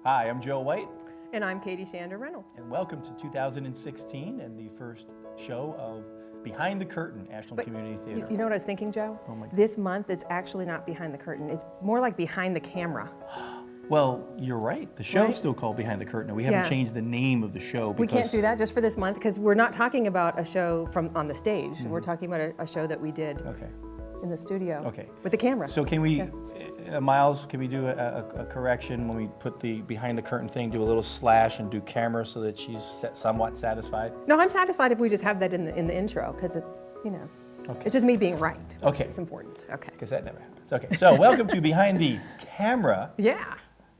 Hi, I'm Joe White. And I'm Aidan Shander-Reynolds. And welcome to 2016 and the first show of Behind the Curtain, Ashland Community Theater. You know what I was thinking, Joe? Oh my God. This month, it's actually not behind the curtain. It's more like behind the camera. Well, you're right. The show's still called Behind the Curtain. We haven't changed the name of the show because... We can't do that just for this month because we're not talking about a show from on the stage. Mm-hmm. We're talking about a show that we did in the studio with the camera. So can we, Miles, can we do a correction when we put the Behind the Curtain thing, do a little slash and do camera so that she's somewhat satisfied? No, I'm satisfied if we just have that in the intro because it's, it's just me being right. Okay. It's important. Okay. Because that never happens. Okay, so welcome to Behind the Camera.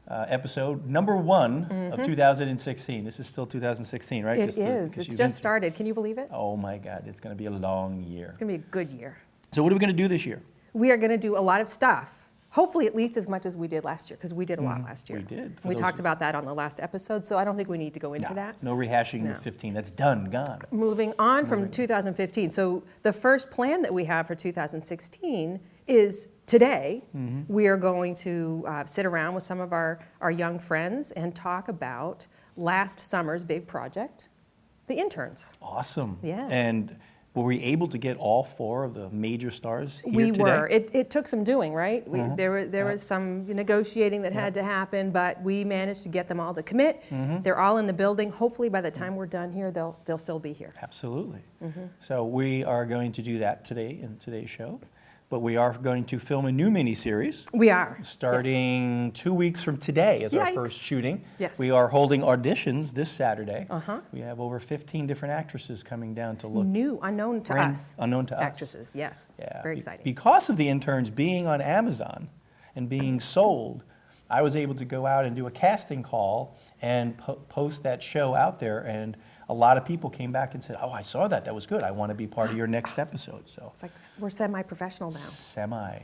Episode number 1 of 2016. This is still 2016, right? It is. It's just started. Can you believe it? Oh my God, it's going to be a long year. It's going to be a good year. So what are we going to do this year? We are going to do a lot of stuff. Hopefully at least as much as we did last year, because we did a lot last year. We did. We talked about that on the last episode, so I don't think we need to go into that. No rehashing of 15. That's done, gone. Moving on from 2015. So the first plan that we have for 2016 is today we are going to sit around with some of our young friends and talk about last summer's big project, the Interns. Awesome. Yeah. And were we able to get all 4 of the major stars here we today? Were. It took some doing, right? There was some negotiating that had to happen, but we managed to get them all to commit. They're all in the building. Hopefully by the time we're done here, they'll still be here. Absolutely. So we are going to do that today in today's show. But we are going to film a new miniseries. We are. Starting 2 weeks from today is our first shooting. Yes. We are holding auditions this Saturday. We have over 15 different actresses coming down to look. Unknown to us. Unknown to us. Actresses, yes. Yeah. Very exciting. Because of the Interns being on Amazon and being sold, I was able to go out and do a casting call and post that show out there, and a lot of people came back and said, "Oh, I saw that. That was good. I want to be part of your next episode." So it's like we're semi-professional now. Semi.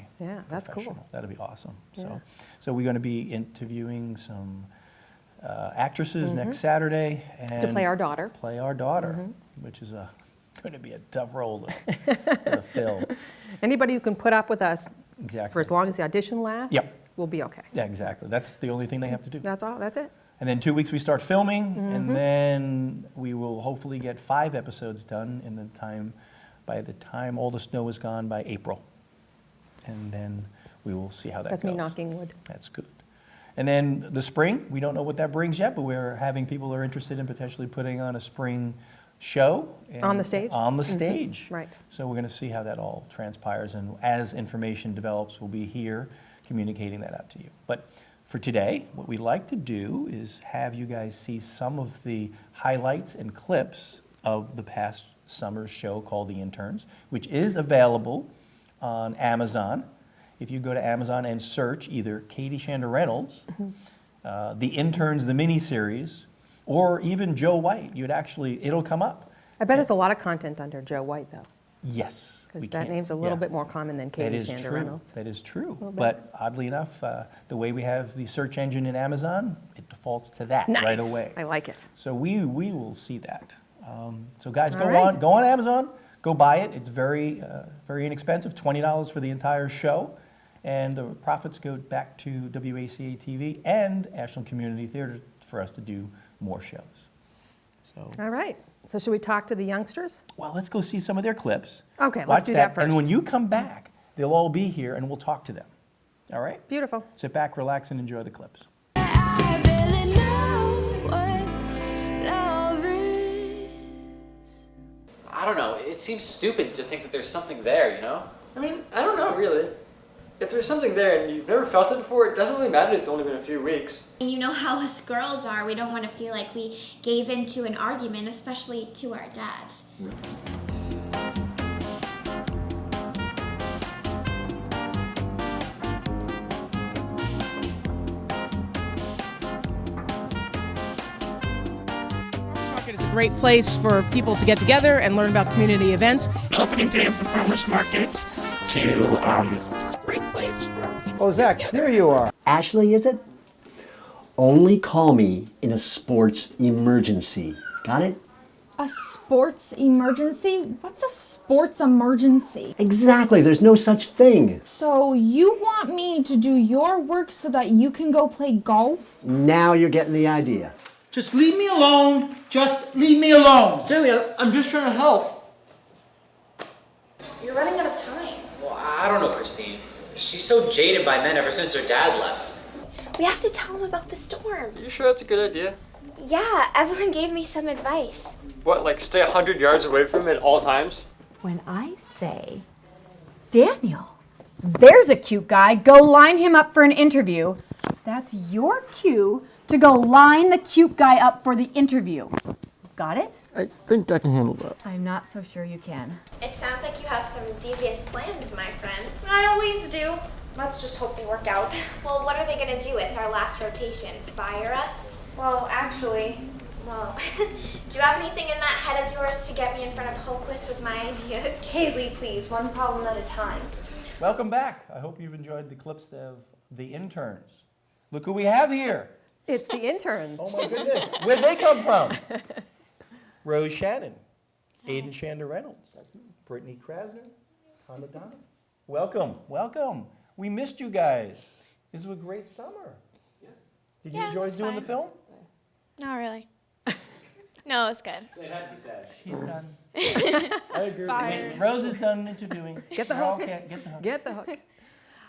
That's cool. That'll be awesome. Yeah. So we're going to be interviewing some actresses next Saturday and to play our daughter. Which is going to be a tough role to fill. Anybody who can put up with us exactly for as long as the audition lasts, will be okay. Yeah, exactly. That's the only thing they have to do. That's all. That's it. And then 2 weeks we start filming, and then we will hopefully get 5 episodes done by the time all the snow is gone by April. And then we will see how that goes. That's me knocking wood. That's good. And then the spring, we don't know what that brings yet, but we're having people who are interested in potentially putting on a spring show. On the stage? On the stage. Right. So we're going to see how that all transpires, and as information develops, we'll be here communicating that out to you. But for today, what we'd like to do is have you guys see some of the highlights and clips of the past summer's show called The Interns, which is available on Amazon. If you go to Amazon and search either Aidan Shander-Reynolds, The Interns, the miniseries, or even Joe White, it'll come up. I bet there's a lot of content under Joe White, though. Yes. Because that name's a little bit more common than Aidan Shander-Reynolds. That is true. But oddly enough, the way we have the search engine in Amazon, it defaults to that right away. I like it. So we will see that. So guys, go on Amazon, go buy it. It's very inexpensive, $20 for the entire show. And the profits go back to WACA TV and Ashland Community Theater for us to do more shows. So. All right. So should we talk to the youngsters? Well, let's go see some of their clips. Okay, let's do that first. And when you come back, they'll all be here and we'll talk to them. All right? Beautiful. Sit back, relax, and enjoy the clips. I really know what love is. I don't know. It seems stupid to think that there's something there, you know? I mean, I don't know, really. If there's something there and you've never felt it before, it doesn't really matter. It's only been a few weeks. You know how us girls are. We don't want to feel like we gave into an argument, especially to our dads. Market is a great place for people to get together and learn about community events. Opening day of the farmers market to great place for people. Oh, Zach, there you are. Ashley, is it? Only call me in a sports emergency. Got it? A sports emergency? What's a sports emergency? Exactly, there's no such thing. So you want me to do your work so that you can go play golf? Now you're getting the idea. Just leave me alone. Just leave me alone. Stanley, I'm just trying to help. You're running out of time. Well, I don't know, Christine. She's so jaded by men ever since her dad left. We have to tell him about the storm. Are you sure that's a good idea? Yeah, Evelyn gave me some advice. What, like stay 100 yards away from him at all times? When I say, Daniel, there's a cute guy, go line him up for an interview, that's your cue to go line the cute guy up for the interview. Got it? I think I can handle that. I'm not so sure you can. It sounds like you have some devious plans, my friend. I always do. Let's just hope they work out. Well, what are they gonna do? It's our last rotation. Fire us? Well, actually... Well, do you have anything in that head of yours to get me in front of Hulquist with my ideas? Kaylee, please. One problem at a time. Welcome back. I hope you've enjoyed the clips of the interns. Look who we have here. It's the interns. Oh my goodness. Where'd they come from? Rose Shannon, Aidan Shander-Reynolds, Brittany Krasner, Donovan. Welcome, welcome. We missed you guys. This was a great summer. Did you enjoy doing the film? Not really. No, it's good. So it had to be said. She's done. I agree. Rose is done interviewing. Get the We're all hook. Get the hook. Get the hook.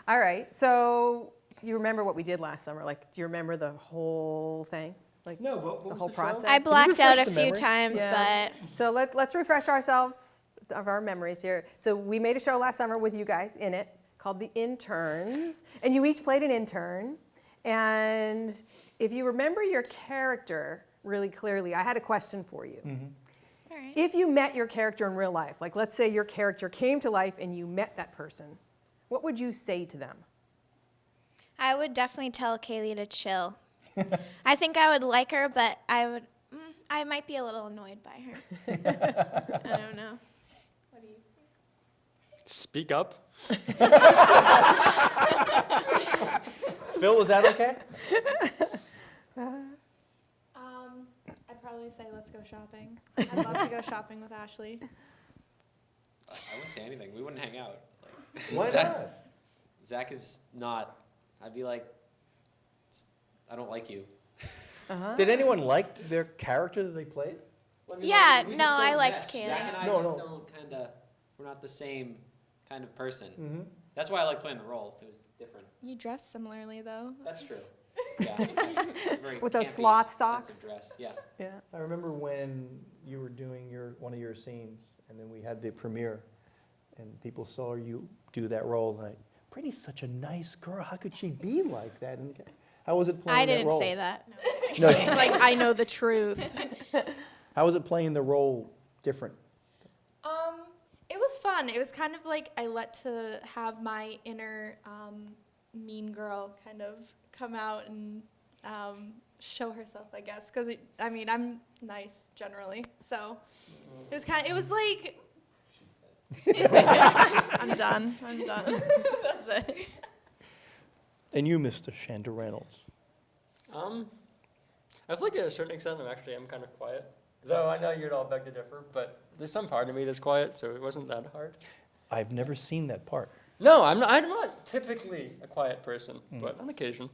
All right, so you remember what we did last summer? Like, do you remember the whole thing? Like, No, what the was whole the show? process? I blacked out a refresh the few memory? times, Yeah. but So let's refresh ourselves of our memories here. So we made a show last summer with you guys in it called The Interns, and you each played an intern. And if you remember your character really clearly, I had a question for you. all right. If you met your character in real life, like let's say your character came to life and you met that person, what would you say to them? I would definitely tell Kaylee to chill. I think I would like her, but I might be a little annoyed by her. I don't know. Speak up. Phil, is that okay? I'd probably say let's go shopping. I'd love to go shopping with Ashley. I wouldn't say anything. We wouldn't hang out. Like, Why Zach, not? Zach is not. I'd be like, I don't like you. Did anyone like their character that they played? Yeah, We no, just I don't liked mesh. Kaylee. Zach and I No, just no. don't kind of. We're not the same kind of person. That's why I like playing the role. It was different. You dress similarly, though. That's true. Yeah. Very With those campy sloth sense of socks? dress. Yeah. Yeah. I remember when you were doing one of your scenes, and then we had the premiere, and people saw you do that role, and Brittany's such a nice girl. How could she be like that? And how was it playing I that didn't role? say that. No, Like, I know the truth. how was it playing the role different? It was fun. It was kind of like I let to have my inner mean girl kind of come out and show herself, I guess. Because, I mean, I'm nice generally. So it was it was like... I'm done. That's it. And you, Mr. Shander-Reynolds. I feel like at a certain extent I'm kind of quiet. Though I know you'd all beg to differ, but there's some part of me that's quiet, so it wasn't that hard. I've never seen that part. No, I'm not typically a quiet person, but on occasion.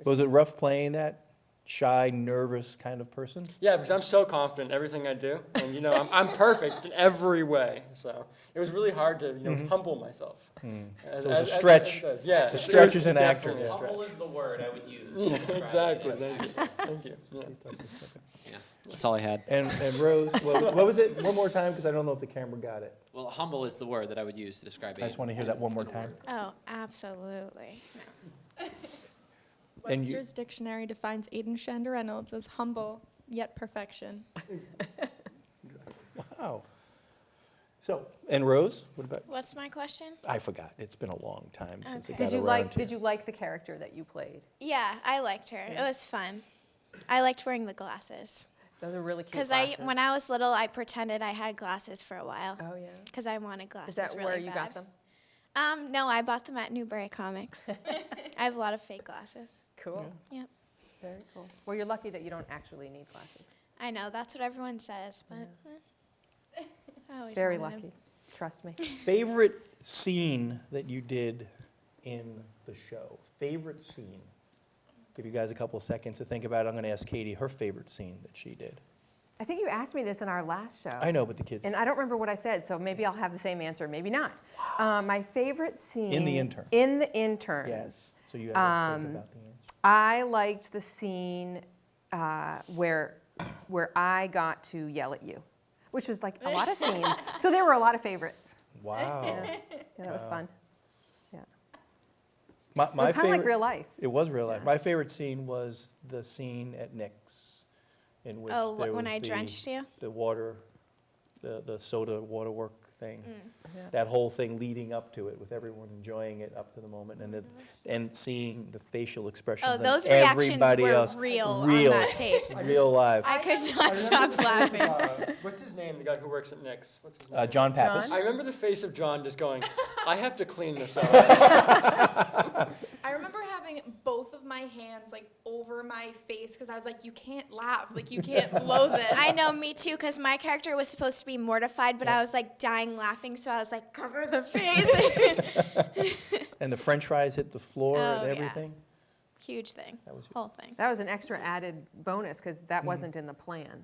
Was it rough playing that shy, nervous kind of person? Yeah, because I'm so confident in everything I do, and I'm perfect in every way. So it was really hard to humble myself. So it's a stretch. Yeah, It's a stretch as an actor. definitely a stretch. Humble is the word I would use. to describe Exactly. it. Thank you. Yeah. Yeah, that's all I had. And Rose, what was it? One more time, because I don't know if the camera got it. Well, humble is the word that I would use to describe it. I just want to hear that one more time. Oh, absolutely. And you- Webster's Dictionary defines Aidan Shander-Reynolds as humble, yet perfection. Wow. So, and Rose, what about? What's my question? I forgot. It's been a long time since it Okay. got Did you around to. did you like the character that you played? Yeah, I liked her. It was fun. I liked wearing the glasses. Those are really cute Because glasses. when I was little, I pretended I had glasses for a while. Oh, yeah. Because I wanted glasses Is that really where you bad. got them? No, I bought them at Newbury Comics. I have a lot of fake glasses. Cool. Yep. Very cool. Well, you're lucky that you don't actually need glasses. I know, that's what everyone says, but I always Very wanted him. lucky, trust me. Favorite scene that you did in the show? Favorite scene? Give you guys a couple of seconds to think about it. I'm going to ask Katie her favorite scene that she did. I think you asked me this in our last show. I know, but the kids. And I don't remember what I said, so maybe I'll have the same answer, maybe not. My favorite scene. In the intern. In the intern. Yes. So you have to think about the answer. I liked the scene where I got to yell at you, which was like a lot of scenes. So there were a lot of favorites. Wow. Yeah, that was fun. Yeah. My It was kind of like real life. It was real life. Yeah. My favorite scene was the scene at Nick's, in which Oh, there when was I drenched you? the water, the soda waterwork thing. Yeah. That whole thing leading up to it, with everyone enjoying it up to the moment, and seeing the facial expressions Oh, of those reactions everybody were else. real on that tape. Real live. I could not stop laughing. What's his name, the guy who works at Nick's? What's his name? John Pappas. I remember the face of John just going, I have to clean this up. I remember having both of my hands like over my face because I was like, you can't laugh, like you can't blow this. I know, me too, because my character was supposed to be mortified, but I was like dying laughing, so I was like, cover the face. And the French fries hit the floor Oh, and yeah. everything. Huge thing, was- whole thing. That was an extra added bonus because that wasn't in the plan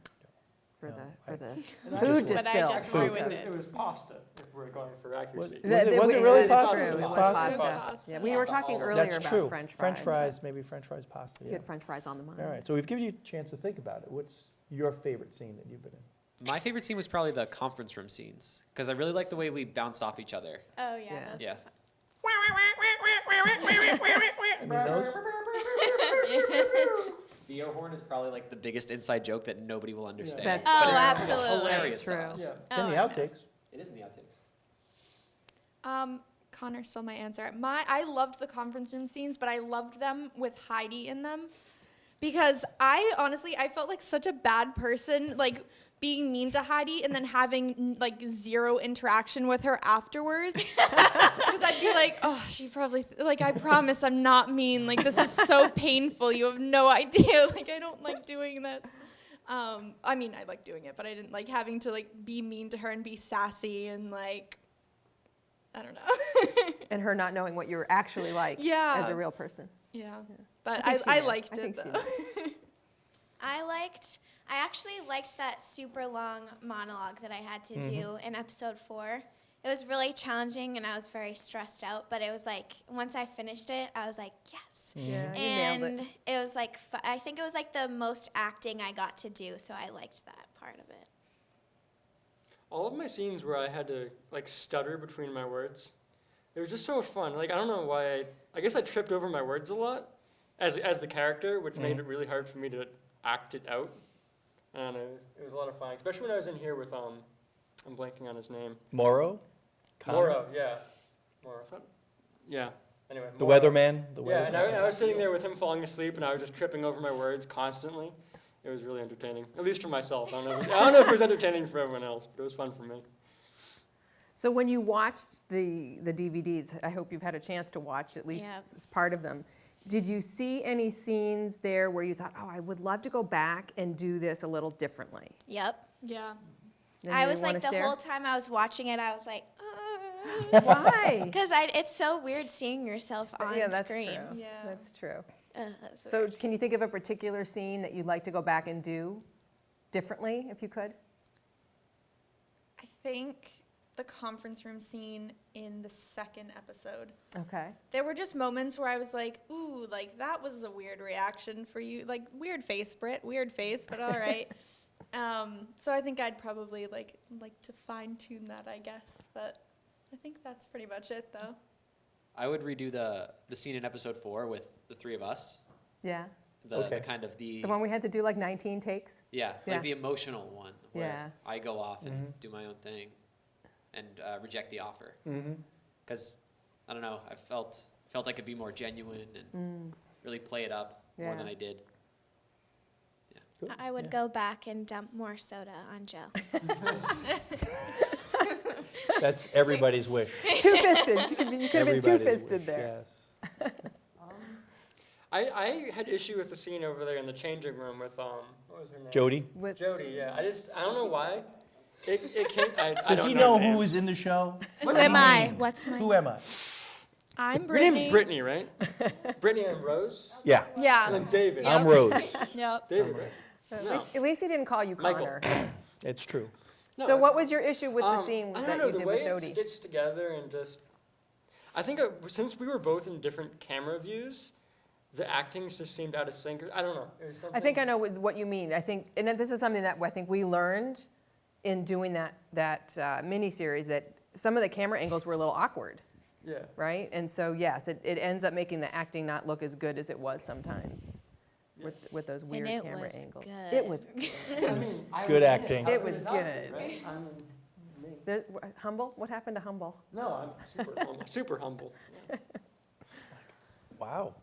for No, the I- food to But I spill. just Food. ruined it. It was pasta, if we're going for accuracy. Was it really pasta? True. It It was was pasta? pasta. Yeah, we were talking earlier That's about true. French fries. Maybe French fries, pasta. You Yeah. had French fries on the mind. All right. So we've given you a chance to think about it. What's your favorite scene that you've been in? My favorite scene was probably the conference room scenes because I really liked the way we bounced off each other. Oh, yeah, Yeah. those Yeah. I mean, those. The air horn is probably like the biggest inside joke that nobody will understand. That's Oh, true. absolutely. It's hilarious True. to us. Yeah. It's in Oh, the I outtakes. It is in the outtakes. Connor stole my answer. I loved the conference room scenes, but I loved them with Heidi in them because I felt like such a bad person, like being mean to Heidi and then having like zero interaction with her afterwards. Because I'd be like, oh, she probably, like, I promise I'm not mean. Like, this is so painful. You have no idea. Like, I don't like doing this. I mean, I like doing it, but I didn't like having to like be mean to her and be sassy and like, I don't know. And her not knowing what you're actually like Yeah. as a real person. Yeah, but I think she I knew. liked I it think she though. I actually liked that super long monologue that I had to do in episode 4. It was really challenging and I was very stressed out, but it was like, once I finished it, I was like, yes. Yeah, you And nailed it. it was like, I think it was like the most acting I got to do, so I liked that part of it. All of my scenes where I had to like stutter between my words, it was just so fun. Like I don't know why I guess I tripped over my words a lot as the character, which made it really hard for me to act it out. And it was a lot of fun, especially when I was in here with I'm blanking on his name. Morrow? Connor? Morrow, yeah. Morrow. Yeah. Anyway. The Morrow. weatherman? The Yeah, and weatherman. I was sitting there with him falling asleep, and I was just tripping over my words constantly. It was really entertaining, at least for myself. I don't know if it was entertaining for everyone else, but it was fun for me. So when you watched the DVDs, I hope you've had a chance to watch at least Yeah. as part of them. Did you see any scenes there where you thought, oh, I would love to go back and do this a little differently? Yep. Yeah. Anything I was you wanna like, the share? whole time I was watching it, I was like, Why? because it's so weird seeing yourself on Yeah, that's screen. true. Yeah. That's true. That's So weird. can you think of a particular scene that you'd like to go back and do differently, if you could? I think the conference room scene in the second episode. Okay. There were just moments where I was like, ooh, like that was a weird reaction for you. Like weird face, Britt, weird face, but all right. So I think I'd probably like to fine tune that, I guess. But I think that's pretty much it though. I would redo the scene in episode 4 with the 3 of us. Yeah. The kind of the The one we had to do like 19 takes? yeah, Yeah. like the emotional one where Yeah. I go off and do my own thing and reject the offer. Because I don't know, I felt I could be more genuine and really play it up more than Yeah. I did. I would go back and dump more soda on Joe. That's everybody's wish. Two-fisted. You could have been Everybody's two-fisted wish, there. Yes. I had issue with the scene over there in the changing room with what what was her name? Jody? Jody, yeah. I don't know why. It can't. I Does don't he know know names. who is in the show? Who am I? What's my? Who am I? I'm Your Brittany. name's Brittany, right? Brittany and Rose. Yeah, Yeah. And then David. I'm Rose. Yep. David, right? No. At least he didn't call you Michael. Connor. It's true. No, So what was your issue with the scene I that don't know, you the did way with Jody? it's stitched together and just, I think since we were both in different camera views, the acting just seemed out of sync. I don't know. It was something. I think I know what you mean. I think, and this is something that I think we learned in doing that miniseries, that some of the camera angles were a little awkward, Yeah. right? And so yes, it ends up making the acting not look as good as it was sometimes with those weird it camera was angles. good. It was Good acting. It was good. Right? Humble? What happened to Humble? No, I'm super humble. Super humble. Yeah. Wow.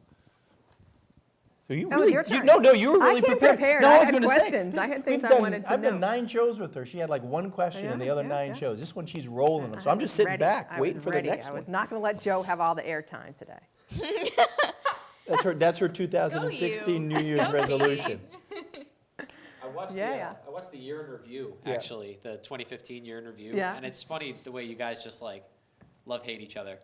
So you That was really, your you, turn. no, you were really I came prepared. prepared. No, I was had gonna questions. Say, I had things we've I done- wanted to I've know. done 9 shows with her. She had like one question in the other 9 yeah. shows. This one, she's rolling them. So I'm just sitting Ready. back, I waiting was for ready. the next I one. was not going to let Joe have all the airtime today. That's her 2016 New Year's resolution. I watched Yeah. I watched the year in review, Yeah. actually, the 2015 year in review. Yeah. And it's funny the way you guys just like love-hate each other.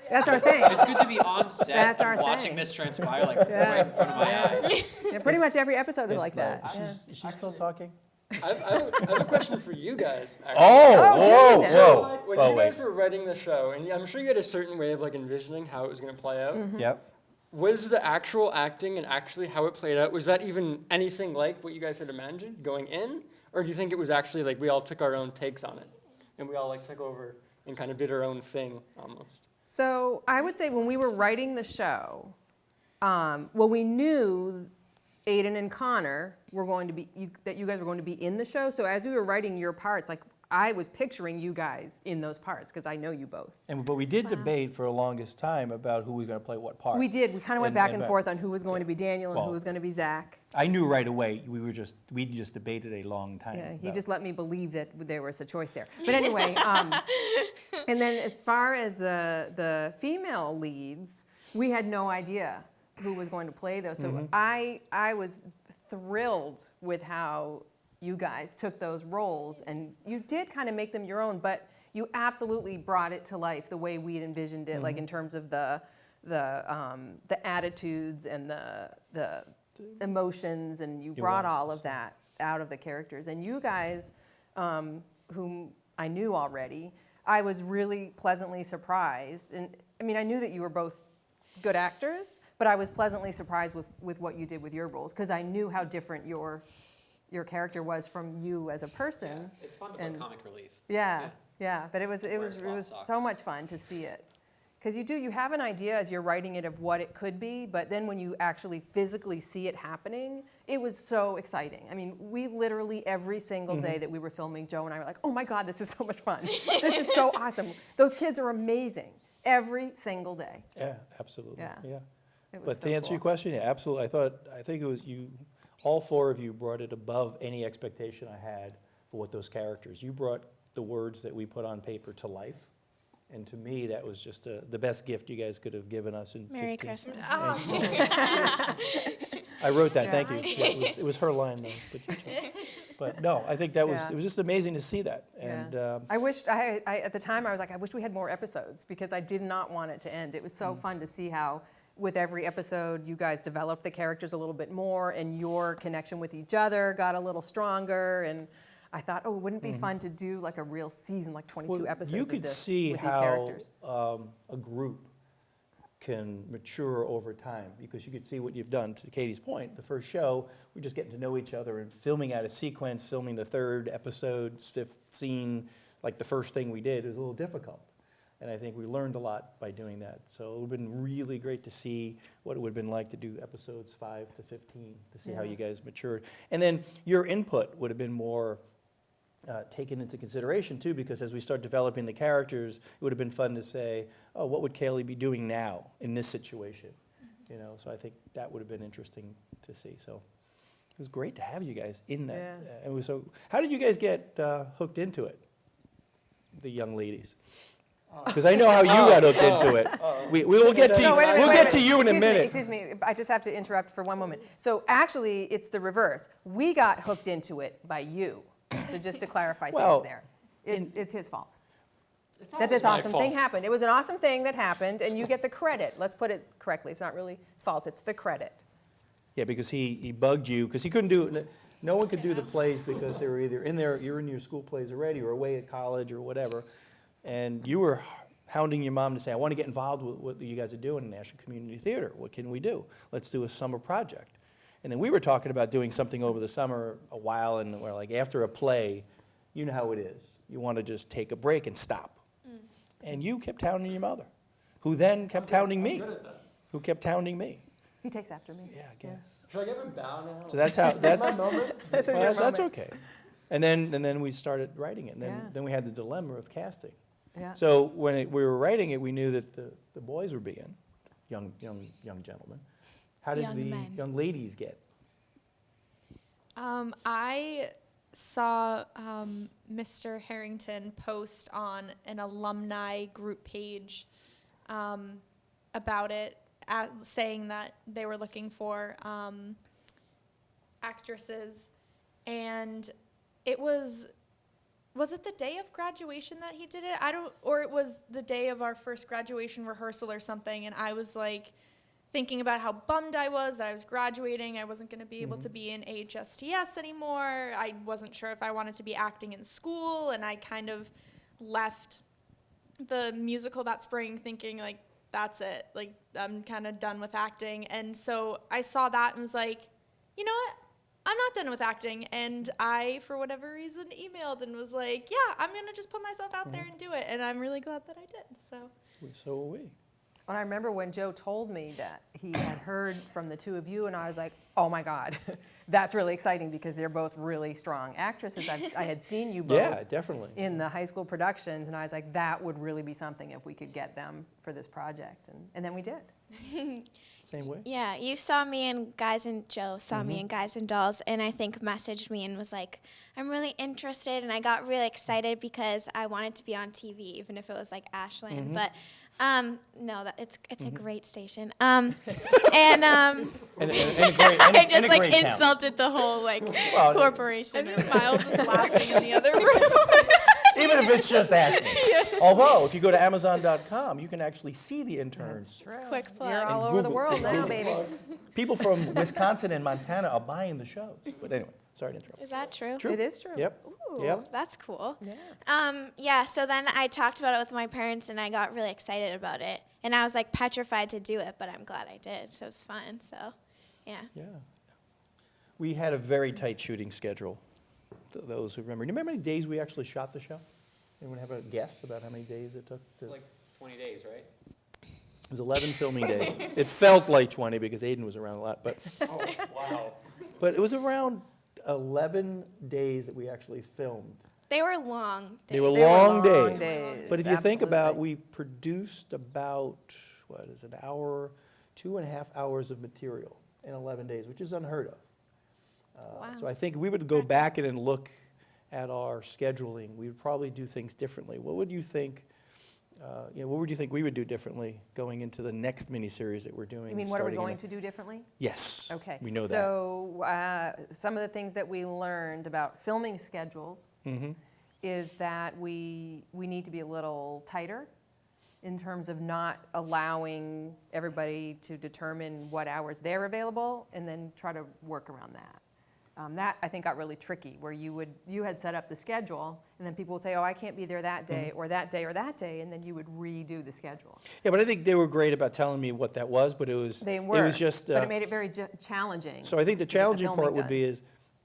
That's our thing. It's good to be on set That's our and watching thing. this transpire like right in front of my eyes. Yeah, pretty much every episode is It's like that. like- Yeah. Is she still talking? I have a question for you guys. Actually. Oh, whoa, goodness. So, whoa. like, when Oh, you guys wait. were writing the show, and I'm sure you had a certain way of like envisioning how it was going to play out. Yep. Was the actual acting and actually how it played out, was that even anything like what you guys had imagined going in? Or do you think it was actually like we all took our own takes on it and we all like took over and kind of did our own thing almost? So I would say when we were writing the show, well, we knew Aidan and Connor were going to be, that you guys were going to be in the show. So as we were writing your parts, like I was picturing you guys in those parts because I know you both. But we did debate for the longest time about who was going to play what part. We did. We kind of went And- back and and back. forth on who was going to be Daniel and Well, who was going to be Zach. I knew right away. We just debated a long time. Yeah, he about- just let me believe that there was a choice there. But anyway, and then as far as the female leads, we had no idea who was going to play those. So I was thrilled with how you guys took those roles, and you did kind of make them your own, but you absolutely brought it to life the way we had envisioned it, like in terms of the attitudes and the emotions, and you brought all of that out of the characters. And you guys, whom I knew already, I was really pleasantly surprised. And I mean, I knew that you were both good actors, but I was pleasantly surprised with what you did with your roles, because I knew how different your character was from you as a person. Yeah, it's fun to And- put comic relief. Yeah, but it was sloth socks. so much fun to see it. Because you have an idea as you're writing it of what it could be, but then when you actually physically see it happening, it was so exciting. I mean, we literally every single day that we were filming, Joe and I were like, oh my God, this is so much fun. This is so awesome. Those kids are amazing every single day. Yeah, absolutely. Yeah. Yeah. It was But so to answer cool. your question, yeah, absolutely. I think it was you, all 4 of you brought it above any expectation I had for what those characters. You brought the words that we put on paper to life. And to me, that was just the best gift you guys could have given us in Merry 15. Christmas. I wrote that, Yeah. thank you. Yeah, it was her line though, but you took it. But no, I think that was, Yeah. it was just amazing to see that. And Yeah. I wished, at the time, I was like, I wish we had more episodes, because I did not want it to end. It was so fun to see how, with every episode, you guys developed the characters a little bit more, and your connection with each other got a little stronger. And I thought, oh, wouldn't it be fun to do like a real season, like 22 episodes you of could this see with these how characters? a group can mature over time, because you could see what you've done. To Katie's point, the first show, we're just getting to know each other and filming out of sequence, filming the 3rd episode, 5th scene, like the first thing we did, was a little difficult. And I think we learned a lot by doing that. So it would have been really great to see what it would have been like to do episodes 5 to 15, to see how you guys matured. And then your input would have been more taken into consideration too, because as we start developing the characters, it would have been fun to say, oh, what would Kaylee be doing now in this situation? You know, so I think that would have been interesting to see. So it was great to have you guys in that. Yeah. It was so. How did you guys get hooked into it, the young ladies? Because I know how you got hooked into it. We will get to you. No, wait a minute, We'll wait a get to minute. you in a Excuse me, minute. Excuse me, I just have to interrupt for one moment. So actually, it's the reverse. We got hooked into it by you. So just to clarify Well, things there. It's his fault. It's That this always my awesome thing fault. happened. It was an awesome thing that happened, and you get the credit. Let's put it correctly. It's not really fault, it's the credit. Yeah, because he bugged you, because he couldn't do, no one could do the plays because they were either in there, you're in your school plays already, or away at college, or whatever. And you were hounding your mom to say, I want to get involved with what you guys are doing in National Community Theater. What can we do? Let's do a summer project. And then we were talking about doing something over the summer a while, and we're like, after a play, you know how it is. You want to just take a break and stop. And you kept hounding your mother, who then kept hounding me, who kept hounding me. He takes after me. Yeah, I guess. Should I give him bow now? So that's how, that's, my moment. This is your that's moment. okay. And then we started writing it, and Yeah. then we had the dilemma of casting. Yeah. So when we were writing it, we knew that the boys were being young gentlemen. How did Young the men. young ladies get? I saw Mr. Harrington post on an alumni group page about it, saying that they were looking for actresses, and it was it the day of graduation that he did it? Or it was the day of our first graduation rehearsal or something, and I was like thinking about how bummed I was that I was graduating. I wasn't going to be able to be in AHSTS anymore. I wasn't sure if I wanted to be acting in school, and I kind of left the musical that spring thinking, like, that's it. Like, I'm kind of done with acting. And so I saw that and was like, you know what? I'm not done with acting. And I, for whatever reason, emailed and was like, yeah, I'm going to just put myself out there and do it. And I'm really glad that I did. So. So were we. And I remember when Joe told me that he had heard from the two of you, and I was like, oh my God, that's really exciting because they're both really strong actresses. I had seen you both Yeah, definitely. in the high school productions, and I was like, that would really be something if we could get them for this project. And then we did. Same way. Yeah, you saw me in Guys and Joe saw me in Guys and Dolls, and I think messaged me and was like, I'm really interested, and I got really excited because I wanted to be on TV, even if it was like Ashland. But no, it's a great station. And And a great, I just and a like great town. insulted the whole like Well, corporation. I think Miles is laughing in the other room. Even if it's just asking. Although, if you go to Amazon.com, you can actually see the interns. Quick plug. You're all And over the Google- world now, Google. baby. People from Wisconsin and Montana are buying the shows. But anyway, sorry to interrupt. Is that true? True. It is true. Yep. Ooh, Yep. that's cool. Yeah. Yeah, so then I talked about it with my parents, and I got really excited about it. And I was like petrified to do it, but I'm glad I did. So it was fun. So, yeah. Yeah. We had a very tight shooting schedule. Those who remember. Do you remember how many days we actually shot the show? Anyone have a guess about how many days it took? It's like 20 days, right? It was 11 filming days. It felt like 20 because Aidan was around a lot, but Oh, wow. but it was around 11 days that we actually filmed. They were long days. They were They were long long days. days, But if you think about, absolutely. we produced about, what is it, an hour, 2.5 hours of material in 11 days, which is unheard of. So I think we would go back and look at our scheduling. We would probably do things differently. What would you think? What would you think we would do differently going into the next miniseries that we're doing? You mean, what are we starting in going to do differently? Yes. Okay. We know that. So some of the things that we learned about filming schedules Mm-hmm. is that we need to be a little tighter in terms of not allowing everybody to determine what hours they're available and then try to work around that. That, I think, got really tricky, where you had set up the schedule, and then people would say, oh, I can't be there that day, or that day, or that day, and then you would redo the schedule. Yeah, but I think they were great about telling me what that was, but it was They were, it was just. but it made it very challenging. So I think the to get challenging filming part would done. be is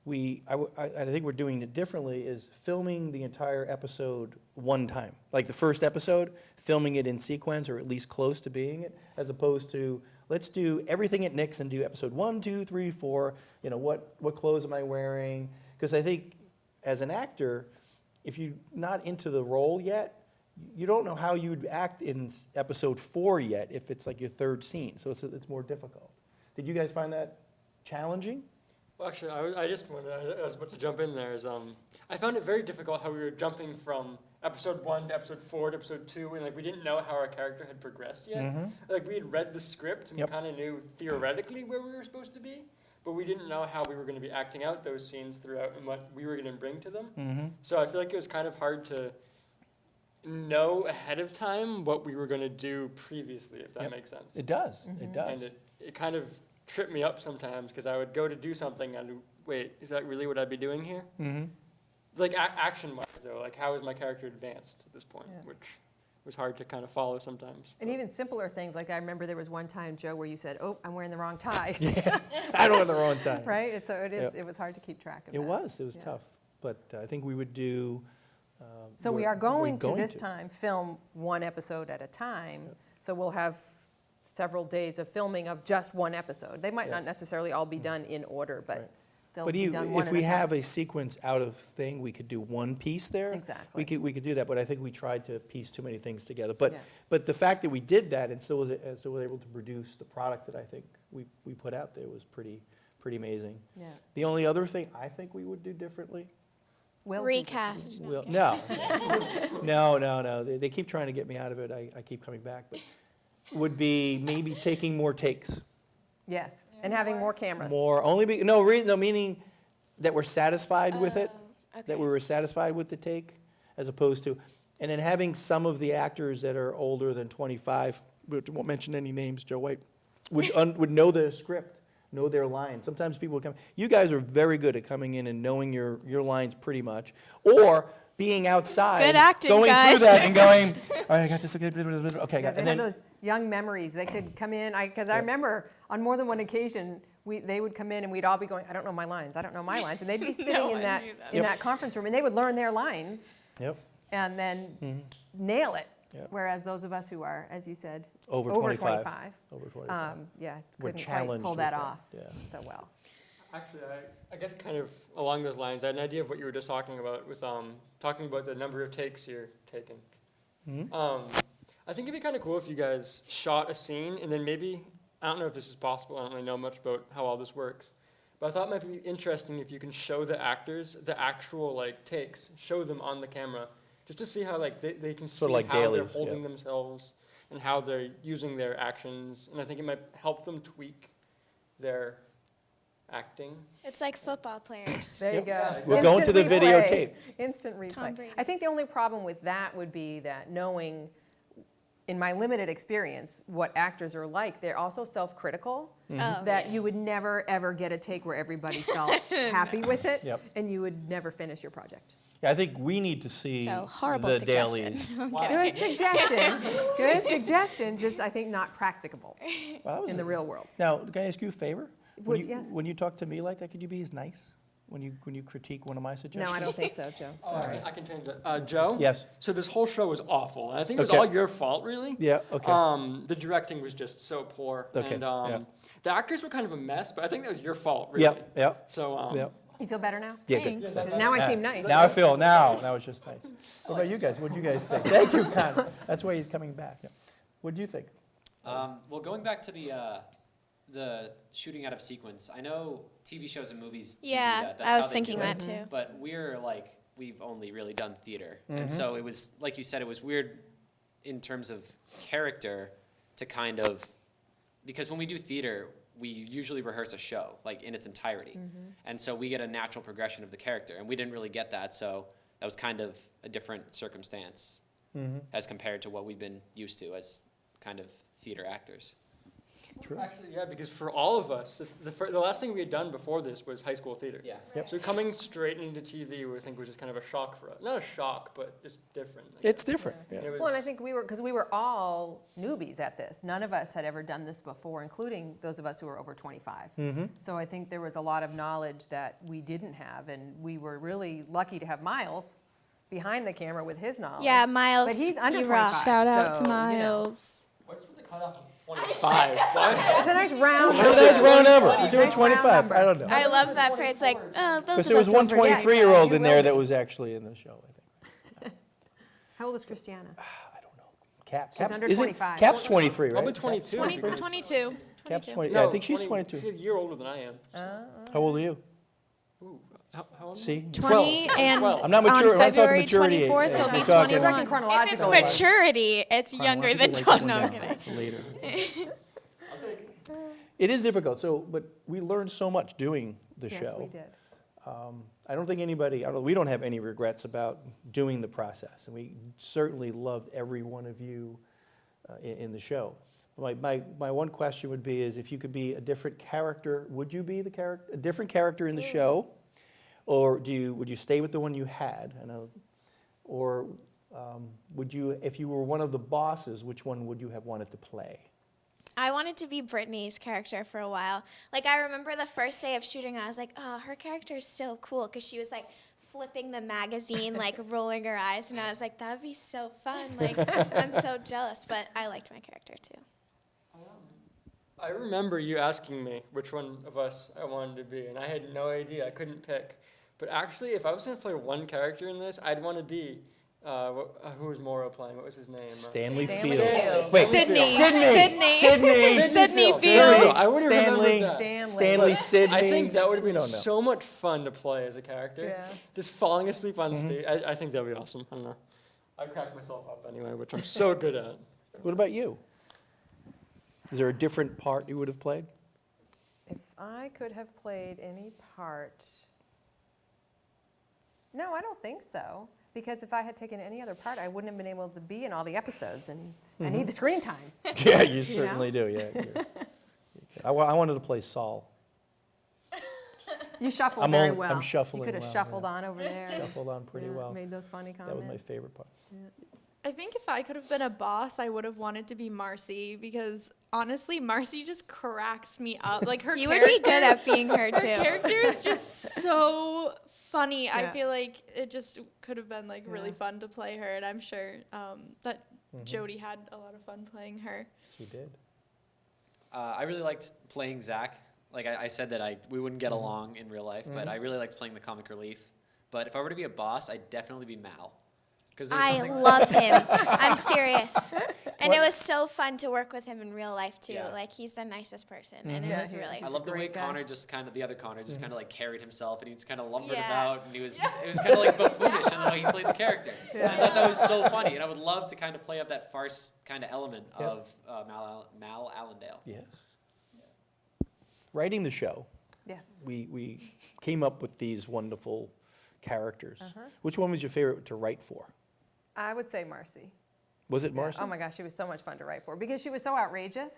I think we're doing it differently, is filming the entire episode one time. Like the first episode, filming it in sequence or at least close to being it, as opposed to let's do everything at Nick's and do episode 1, 2, 3, 4. You know, what clothes am I wearing? Because I think as an actor, if you're not into the role yet, you don't know how you'd act in episode 4 yet if it's like your third scene. So it's more difficult. Did you guys find that challenging? Well, actually, I just wanted, I was about to jump in there. I found it very difficult how we were jumping from episode 1 to episode 4 to episode 2, and like we didn't know how our character had progressed yet. Like we had read the script and we kind of knew theoretically where we were supposed to be, but we didn't know how we were going to be acting out those scenes throughout and what we were going to bring to them. So I feel like it was kind of hard to know ahead of time what we were going to do previously, if that makes sense. It does. It does. And it kind of tripped me up sometimes because I would go to do something and wait, is that really what I'd be doing here? Like action-wise, though, like how is my character advanced at this point, which was hard to kind of follow sometimes. And even simpler things, like I remember there was one time, Joe, where you said, "Oh, I'm wearing the wrong tie." I don't have the wrong time. Right? So it was hard to keep track of that. It was tough. But I think we would do. So we are going to this time film one episode at a time. So we'll have several days of filming of just one episode. They might not necessarily all be done in order, but they'll be done one if at we a time. have a sequence out of thing, we could do one piece there. Exactly. We could do that, but I think we tried to piece too many things together. But the fact that we did that and still was able to produce the product that I think we put out there was pretty amazing. Yeah. The only other thing I think we would do differently. Recast. No. No. They keep trying to get me out of it. I keep coming back, but would be maybe taking more takes. Yes, and having more cameras. More, meaning that we're satisfied with it, that we were satisfied with the take, as opposed to, and then having some of the actors that are older than 25, we won't mention any names, Joe White, would know their script, know their lines. Sometimes people come, you guys are very good at coming in and knowing your lines pretty much, or being outside, Good acting, going guys. through that and going, all right, I got this, okay, I got, They and had then, those young memories. They could come in, because I remember on more than one occasion, they would come in and we'd all be going, I don't know my lines, and they'd be sitting in that conference room, and they would learn their lines and then nail it. Whereas those of us who are, as you said, over 25, we're couldn't challenged quite pull with that that, off yeah. so well. Actually, I guess kind of along those lines, I had an idea of what you were just talking about with talking about the number of takes you're taking. I think it'd be kind of cool if you guys shot a scene and then maybe, I don't know if this is possible, I don't really know much about how all this works, but I thought it might be interesting if you can show the actors the actual like takes, show them on the camera, just to see how like they can see like how dailies, they're holding themselves and how they're using their actions, and I think it might help them tweak their acting. It's like football players. There you go. Yeah, we're going to the Instant videotape. replay. Instant Tom replay. Brady. I think the only problem with that would be that knowing, in my limited experience, what actors are like, they're also self-critical, that you would never, ever get a take where everybody felt happy with it, and you would never finish your project. Yeah, I think we need to see So, horrible the suggestion. dailies. Good suggestion. Good suggestion, just I think not practicable Well, that was in the real world. Now, can I ask you a favor? Yes. When you talk to me like that, could you be as nice when you critique one of my suggestions? No, I don't think so, Joe. Sorry. I can change that. Joe? Yes. So this whole show was awful. And I think it was Okay. all your fault, really. Yeah, okay. The directing was just so poor. Okay, And yeah. the actors were kind of a mess, but I think that was your fault, really. Yeah. So, Yeah. You feel better now? Yeah, good. Thanks. Now I seem nice. Now I feel, now it's just nice. What about you guys? What do you guys think? Thank you, Connor. That's why he's coming back. Yeah. What do you think? Well, going back to the shooting out of sequence, I know TV shows and movies do Yeah, that. That's I was how they thinking do it. that too. But we've only really done theater. And so it was, like you said, it was weird in terms of character to kind of, because when we do theater, we usually rehearse a show, like in its entirety. And so we get a natural progression of the character, and we didn't really get that, so that was kind of a different circumstance as compared to what we've been used to as kind of theater actors. True. actually, yeah, because for all of us, the last thing we had done before this was high school theater. Yeah. Yep. So coming straight into TV, I think was just kind of a shock for us. Not a shock, but just different. It's different. Yeah. It was- Well, and I think because we were all newbies at this. None of us had ever done this before, including those of us who were over 25. So I think there was a lot of knowledge that we didn't have, and we were really lucky to have Miles behind the camera with his knowledge. Yeah, Miles, But he's under you 25. rock. Shout out so, to you know. Miles. What's with the cutoff of 25? It's a nice round. It's a nice round number. You're Nice doing round 25. number. I don't know. I love that phrase. Like, oh, those Because of there was us one over 23-year-old you in will there be. that was actually in the show, I think. How old is Christiana? I don't know. Cap, She's Cap's, under isn't- 25. Cap's 23, right? Probably 22. 22. Cap's 20. No, Yeah, I think she's 22. She's a year older than I am. How old are you? Ooh, how old? See? 20 and I'm not mature. on I'm not talking February maturity. 24th, I'm he'll be talking- We're talking 21. If it's chronological. maturity, it's younger than Chronological, 20. No, I'm down. kidding. That's later. It is difficult. So, but we learned so much doing the Yes, show. we did. I don't think we don't have any regrets about doing the process, and we certainly loved every one of you in the show. My one question would be is if you could be a different character, would you be a different character in the show, or would you stay with the one you had? Or would you, if you were one of the bosses, which one would you have wanted to play? I wanted to be Brittany's character for a while. Like, I remember the first day of shooting, I was like, oh, her character is so cool, because she was, like, flipping the magazine, like, rolling her eyes, and I was like, that would be so fun. Like, I'm so jealous, but I liked my character, too. I remember you asking me which one of us I wanted to be, and I had no idea. I couldn't pick. But actually, if I was going to play one character in this, I'd want to be, who was Morrow playing? What was his name? Stanley Stanley Field. Field. Wait, Sydney. Sydney Field. There we go. I would have Stanley. remembered that. Stanley, Sydney. I think that would have We been don't know. so much fun to play as a character. Yeah. Just falling asleep on stage. I think that would be awesome. I don't know. I crack myself up anyway, which I'm so good at. What about you? Is there a different part you would have played? If I could have played any part, no, I don't think so. Because if I had taken any other part, I wouldn't have been able to be in all the episodes, and I need the screen time. Yeah, you certainly do. Yeah. I wanted to play Saul. You shuffled I'm very on- well. I'm shuffling You could have well, shuffled yeah. on over there. Shuffled on pretty Yeah, well. Made those funny That comments. was my favorite part. I think if I could have been a boss, I would have wanted to be Marcy because honestly, Marcy just cracks me up. Like her You would be good at being her, her too. character is just so funny. Yeah. I feel like it just could have been like really fun to play her, and I'm sure that Jodie had a lot of fun playing her. She did. I really liked playing Zach. Like I said that we wouldn't get along in real life, but I really liked playing the comic relief. But if I were to be a boss, I'd definitely be Mal. I love him. I'm serious. And it was so fun to work with him in real life, too. Yeah. Like, he's the nicest person, and it was really I fun. love the way great guy. Connor the other Connor just kind of like carried himself, and he just kind of lumbered Yeah. about, and it was kind of like buffoonish in the way he played the character. And I thought that was so funny, and I would love to kind of play up that farce kind of element of Mal Allendale. Yes. Writing the show, Yes. we came up with these wonderful characters. Which one was your favorite to write for? I would say Marcy. Was it Marcy? Oh my gosh, she was so much fun to write for because she was so outrageous,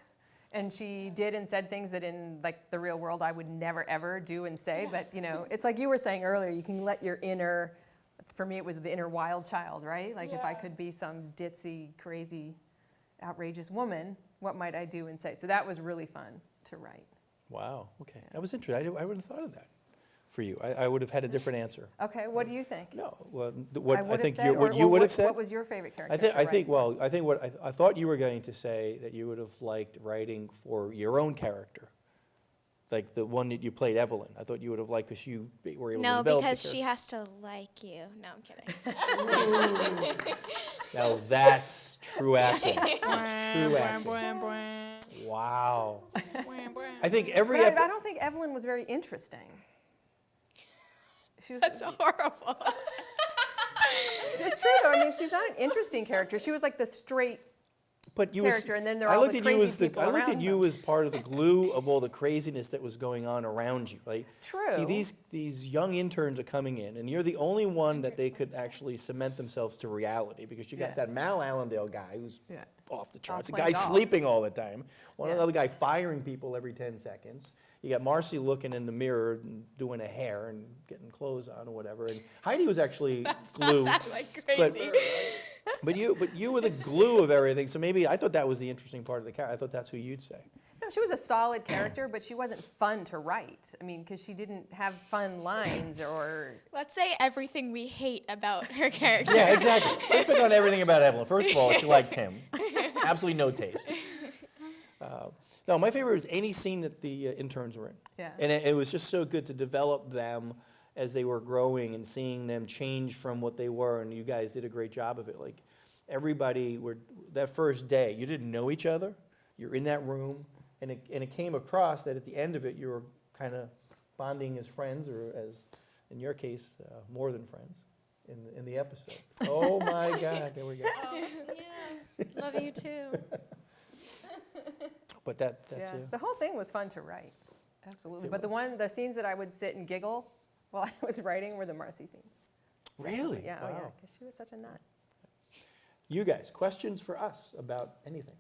and she did and said things that in like the real world I would never ever do and say. But you know, it's like you were saying earlier, you can let your inner, for me it was the inner wild child, right? Like if I could be some ditzy, crazy, outrageous woman, what might I do and say? So that was really fun to write. Wow. Okay. That was interesting. I wouldn't have thought of that for you. I would have had a different answer. Okay, what do you think? No. Well, what I would've think said, what or you would have what- said. What was your favorite character? I think what I thought you were going to say that you would have liked writing for your own character, like the one that you played, Evelyn. I thought you would have liked because you were able to No, develop the because she character. has to like you. No, I'm kidding. Now that's true acting. That's true acting. Wow. I think every But I don't think Evelyn was very interesting. She was, That's horrible. it's true though. I mean, she's not an interesting character. She was like the straight But you character, and then there are I all looked the at you crazy as the people I looked at around you them. as part of the glue of all the craziness that was going on around you, right? True. See, these young interns are coming in, and you're the only one that they could actually cement themselves to reality because you got Yes. that Mal Allendale guy who's Yeah. off the charts, a playing guy golf. sleeping all the time, Yeah. another guy firing people every 10 seconds. You got Marcy looking in the mirror and doing a hair and getting clothes on or whatever. And Heidi was actually glue. Like crazy. But you were the glue of everything. So maybe I thought that was the interesting part of the character. I thought that's who you'd say. No, she was a solid character, but she wasn't fun to write. I mean, because she didn't have fun lines or. Let's say everything we hate about her character. Yeah, exactly. Let's pick on everything about Evelyn. First of all, she liked him. Absolutely no taste. No, my favorite was any scene that the interns were in. Yeah. And it was just so good to develop them as they were growing and seeing them change from what they were. And you guys did a great job of it. Like everybody that first day, you didn't know each other. You're in that room, and it came across that at the end of it, you were kind of bonding as friends, or as, in your case, more than friends, in the episode. Oh my God, there we go. Yeah, love you too. But that's Yeah, it. the whole thing was fun to write, absolutely. But the scenes that I would sit and giggle while I was writing were the Marcy scenes. Really? Yeah, oh yeah, Wow. because she was such a nut. You guys, questions for us about anything?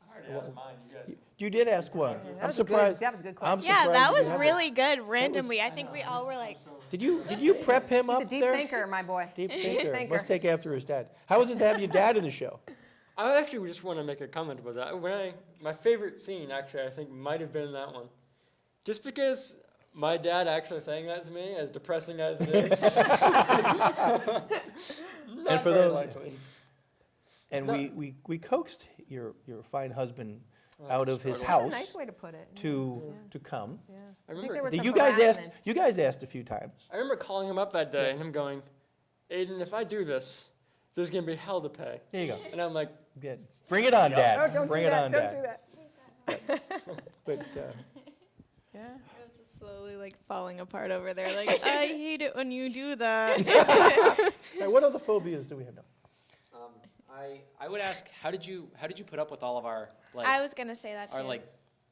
I already asked mine. You guys. You did ask one. That I'm was a good- surprised. that was a good I'm question. Yeah, surprised that you was haven't. really good. Randomly, I think we all were like, Did you prep him He's up a deep there? thinker, my boy. Deep Deep thinker. thinker. Must take after his dad. How was it to have your dad in the show? I actually just want to make a comment about that. My favorite scene, actually, I think might have been that one. Just because my dad actually saying that to me, as depressing as it is. And for very those, likely. and we coaxed your fine husband Oh, out of his struggle. house That's a nice way to put it. to come. Yeah. I I think remember- there was You some guys asked. harassment. You guys asked a few times. I remember calling him up that day and him going, Aidan, if I do this, there's going to be hell to pay. There you go. And I'm like, Good. Bring it on, Dad. Oh, don't Bring do it that, on, don't Dad. do that. But Yeah. It was just slowly like falling apart over there. Like, I hate it when you do that. all right, what other phobias do we have now? I would ask, how did you put up with all of our I was gonna say that too. our like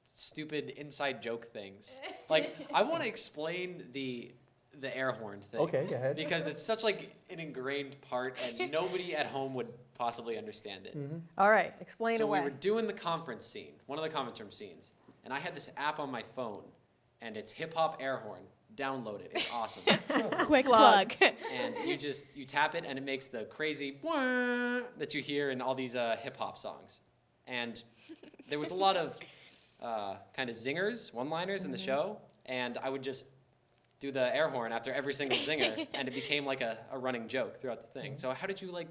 stupid inside joke things? Like, I want to explain the air horn thing. Okay, go ahead. Because it's such like an ingrained part, and nobody at home would possibly understand it. All right, explain So away. we were doing the conference scene, one of the conference room scenes, and I had this app on my phone, and it's hip hop air horn. Download it. It's awesome. Quick plug. And you tap it, and it makes the crazy wah that you hear in all these hip hop songs. And there was a lot of kind of zingers, one-liners in the show, and I would just do the air horn after every single zinger, and it became like a running joke throughout the thing. So how did you like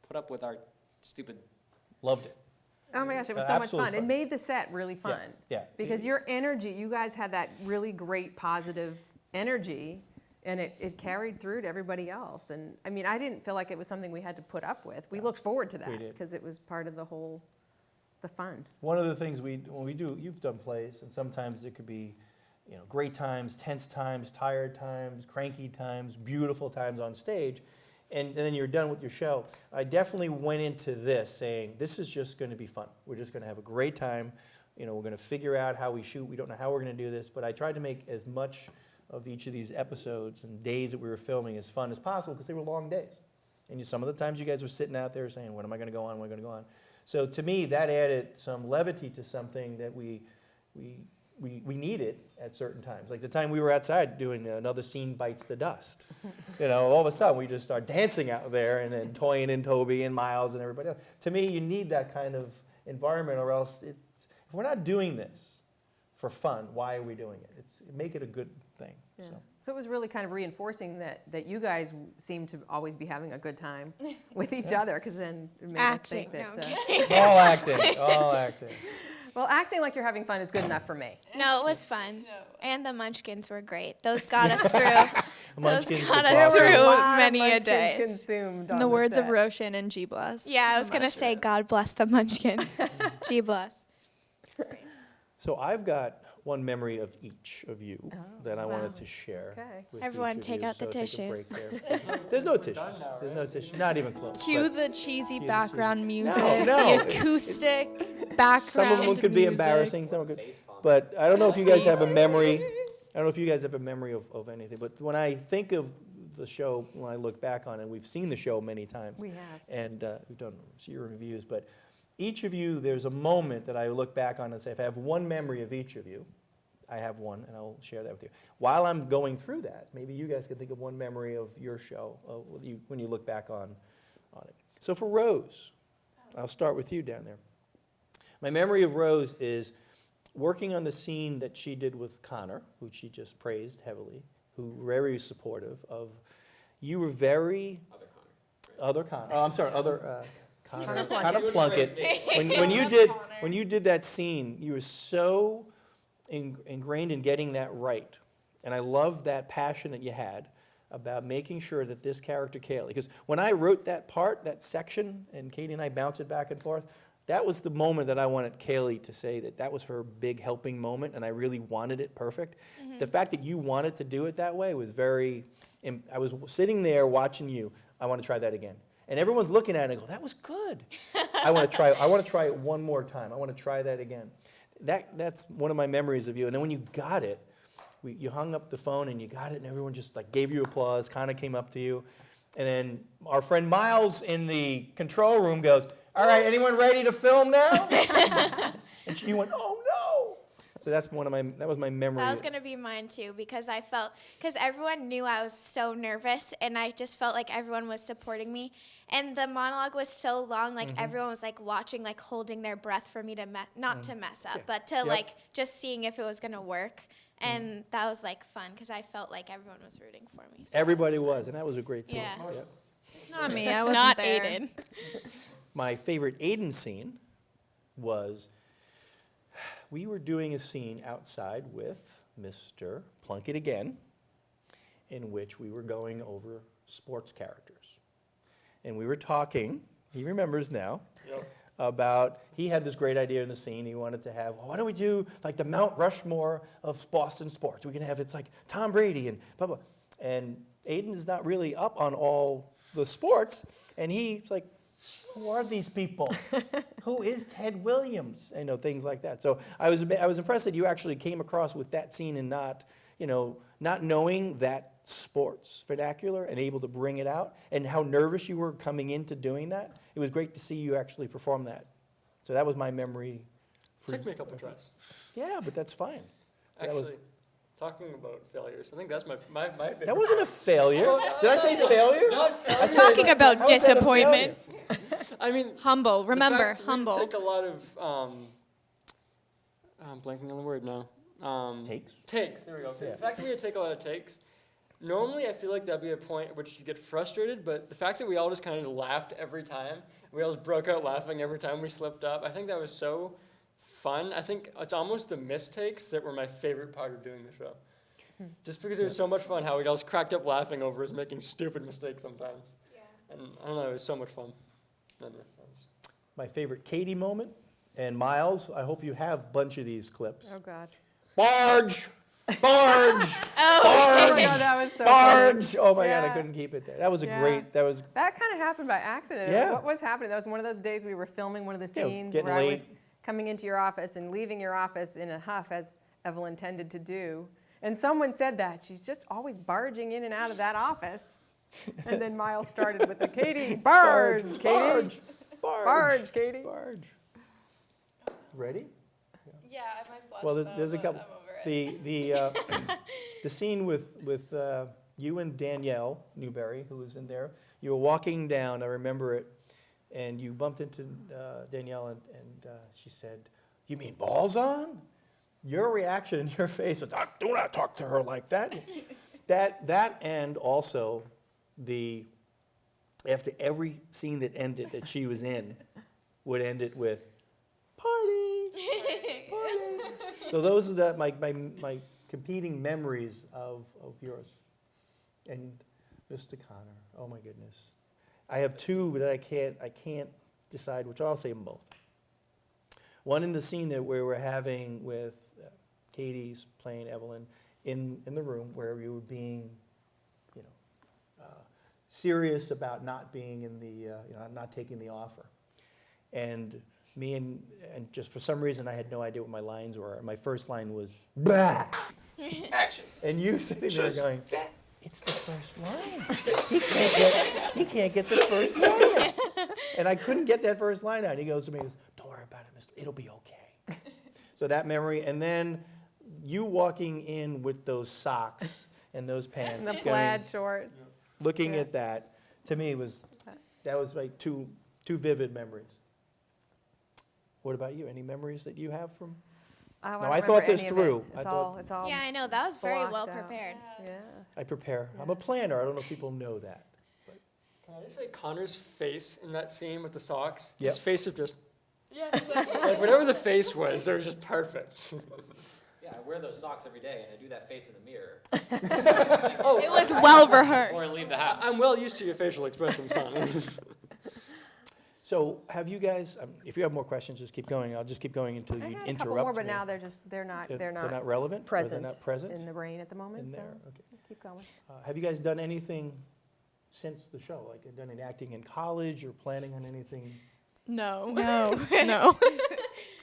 put up with our stupid? Loved it. Oh my gosh, it was so much Absolutely fun. It made the set really fun. Yeah. Because your energy, you guys had that really great positive energy, and it carried through to everybody else. And I mean, I didn't feel like it was something we had to put up with. We looked forward to We that did. because it was part of the fun. One of the things when we do, you've done plays, and sometimes it could be, great times, tense times, tired times, cranky times, beautiful times on stage, and then you're done with your show. I definitely went into this saying, this is just going to be fun. We're just going to have a great time. We're going to figure out how we shoot. We don't know how we're going to do this, but I tried to make as much of each of these episodes and days that we were filming as fun as possible, because they were long days. And some of the times you guys were sitting out there saying, when am I going to go on, when am I going to go on? So to me, that added some levity to something that we needed at certain times. Like the time we were outside doing Another Scene Bites the Dust. All of a sudden we just start dancing out there, and then Toyin and Toby and Miles and everybody else. To me, you need that kind of environment, or else if we're not doing this for fun, why are we doing it? Make it a good thing. Yeah. So it was really kind of reinforcing that you guys seem to always be having a good time with each other, because then it made us think Acting, that. no, All acting, all acting. Well, acting like you're having fun is good enough for me. No, it was fun. And the Munchkins were great. Those got us through. Munchkins got are us awesome. through lot of many a Munchkins day. consumed In on the words of set. Roshan and G Bless. Yeah, I was gonna say, God bless the Munchkins. Gee bless. So I've got one memory of each of you that I wanted to share. Okay. with Everyone each of take you. out the So take a break tissues. there. There's no tissues. There's no tissue. Not even close. Cue but the cheesy the background cheesy- music, No. the acoustic background Some of them could be music. embarrassing. Some could. But I don't know if you guys have a memory. I don't know if you guys have a memory of anything. But when I think of the show, when I look back on it, we've seen the show many times. We have. And we've done your reviews. But each of you, there's a moment that I look back on and say, if I have one memory of each of you, I have one, and I'll share that with you. While I'm going through that, maybe you guys can think of one memory of your show when you look back on it. So for Rose, I'll start with you down there. My memory of Rose is working on the scene that she did with Connor, who she just praised heavily, who very supportive of. You were very... Other Connor. Oh, I'm sorry, other... Connor Plunkett. When you did that scene, you were so ingrained in getting that right. And I love that passion that you had about making sure that this character, Kaylee, because when I wrote that part, that section, and Katie and I bounced it back and forth, that was the moment that I wanted Kaylee to say that was her big helping moment, and I really wanted it perfect. The fact that you wanted to do it that way was very, I was sitting there watching you. I want to try that again. And everyone's looking at it and go, that was good. I want to try it one more time. I want to try that again. That's one of my memories of you. And then when you got it, you hung up the phone and you got it, and everyone just like gave you applause, kind of came up to you. And then our friend Miles in the control room goes, all right, anyone ready to film now? And you went, oh no. So that was my memory. That was going to be mine too, because everyone knew I was so nervous, and I just felt like everyone was supporting me. And the monologue was so long, like everyone was like watching, like holding their breath for me to not to mess up, but to like just seeing if it was going to work. And that was like fun, because I felt like everyone was rooting for me. So Everybody was, and that was a great team. Yeah. Yep. Not me, I wasn't Not there. Aidan. My favorite Aidan scene was we were doing a scene outside with Mr. Plunkett again, in which we were going over sports characters. And we were talking, he remembers now, about, he had this great idea in the scene. He wanted to have, why don't we do like the Mount Rushmore of Boston sports? We can have, it's like Tom Brady and blah, blah. And Aidan is not really up on all the sports. And he's like, who are these people? Who is Ted Williams? You know, things like that. So I was impressed that you actually came across with that scene and not knowing that sports vernacular and able to bring it out, and how nervous you were coming into doing that. It was great to see you actually perform that. So that was my memory. Took me a couple tries. Yeah, but that's fine. Actually, talking about failures, I think that's my favorite. That wasn't a failure. Did I say failure? Not failure. Talking about How is that a disappointment. I mean, Humble. Remember, the fact humble. We take a lot of, I'm blanking on the word now. Takes? Takes, there we go. Yeah. The fact that we take a lot of takes, normally I feel like that'd be a point at which you get frustrated, but the fact that we all just kind of laughed every time, we all just broke out laughing every time we slipped up, I think that was so fun. I think it's almost the mistakes that were my favorite part of doing the show. Just because it was so much fun how we all just cracked up laughing over us making stupid mistakes sometimes. Yeah. And I don't know, it was so much fun. Anyway, My favorite Katie moment, and Miles, I hope you have a bunch of these clips. Oh, God. Barge! Barge! Oh Barge! my God, that was so Barge! funny. Oh my God, I Yeah. couldn't keep it there. That was a Yeah. great, that was, That kind of happened by accident. Yeah. What was happening? That was one of those days we were filming one of the Yeah, scenes getting where I was late. coming into your office and leaving your office in a huff, as Evelyn tended to do. And someone said that. She's just always barging in and out of that office. And then Miles started with the Katie, barge, Katie. Barge! Barge! Barge, Katie. Barge. Ready? Yeah, I might blush. Well, though, there's a but couple. I'm over it. The scene with you and Danielle Newberry, who was in there. You were walking down, I remember it, and you bumped into Danielle, and she said, "You mean balls on?" Your reaction in your face was, "Do not talk to her like that." that and also after every scene that ended that she was in, would end it with party. Party. So those are my competing memories of yours. And Mr. Connor, oh my goodness. I have two that I can't decide which. I'll say them both. One in the scene that we were having with Katie's playing Evelyn in the room where we were being, serious about not being in the, not taking the offer. And me and just for some reason I had no idea what my lines were. My first line was, bah! Action. And you sitting there going, it's the first line. He can't get the first line. And I couldn't get that first line out. He goes to me, don't worry about it, mister. It'll be okay. So that memory. And then you walking in with those socks and those pants. And the plaid shorts. Looking at that, to me, that was like two vivid memories. What about you? Any memories that you have from? I No, I thought this through. It's all Yeah, I know. That was very blocked well out. prepared. Yeah. I prepare. I'm a planner. I don't know if people know that. Can I just say Connor's face in that scene with the socks? Yep. His face of just, like whatever the face was, it was just perfect. Yeah, I wear those socks every day, and I do that face in the mirror. It was well rehearsed. Or I leave the house. I'm well used to your facial expressions, Connor. So have you guys, if you have more questions, just keep going. I'll just keep going until I you had a couple interrupt more, but me. now they're not relevant? Or present. they're not present? In the brain at the moment, In so there, okay. keep going. Have you guys done anything since the show? Like, done any acting in college or planning on anything? No. No.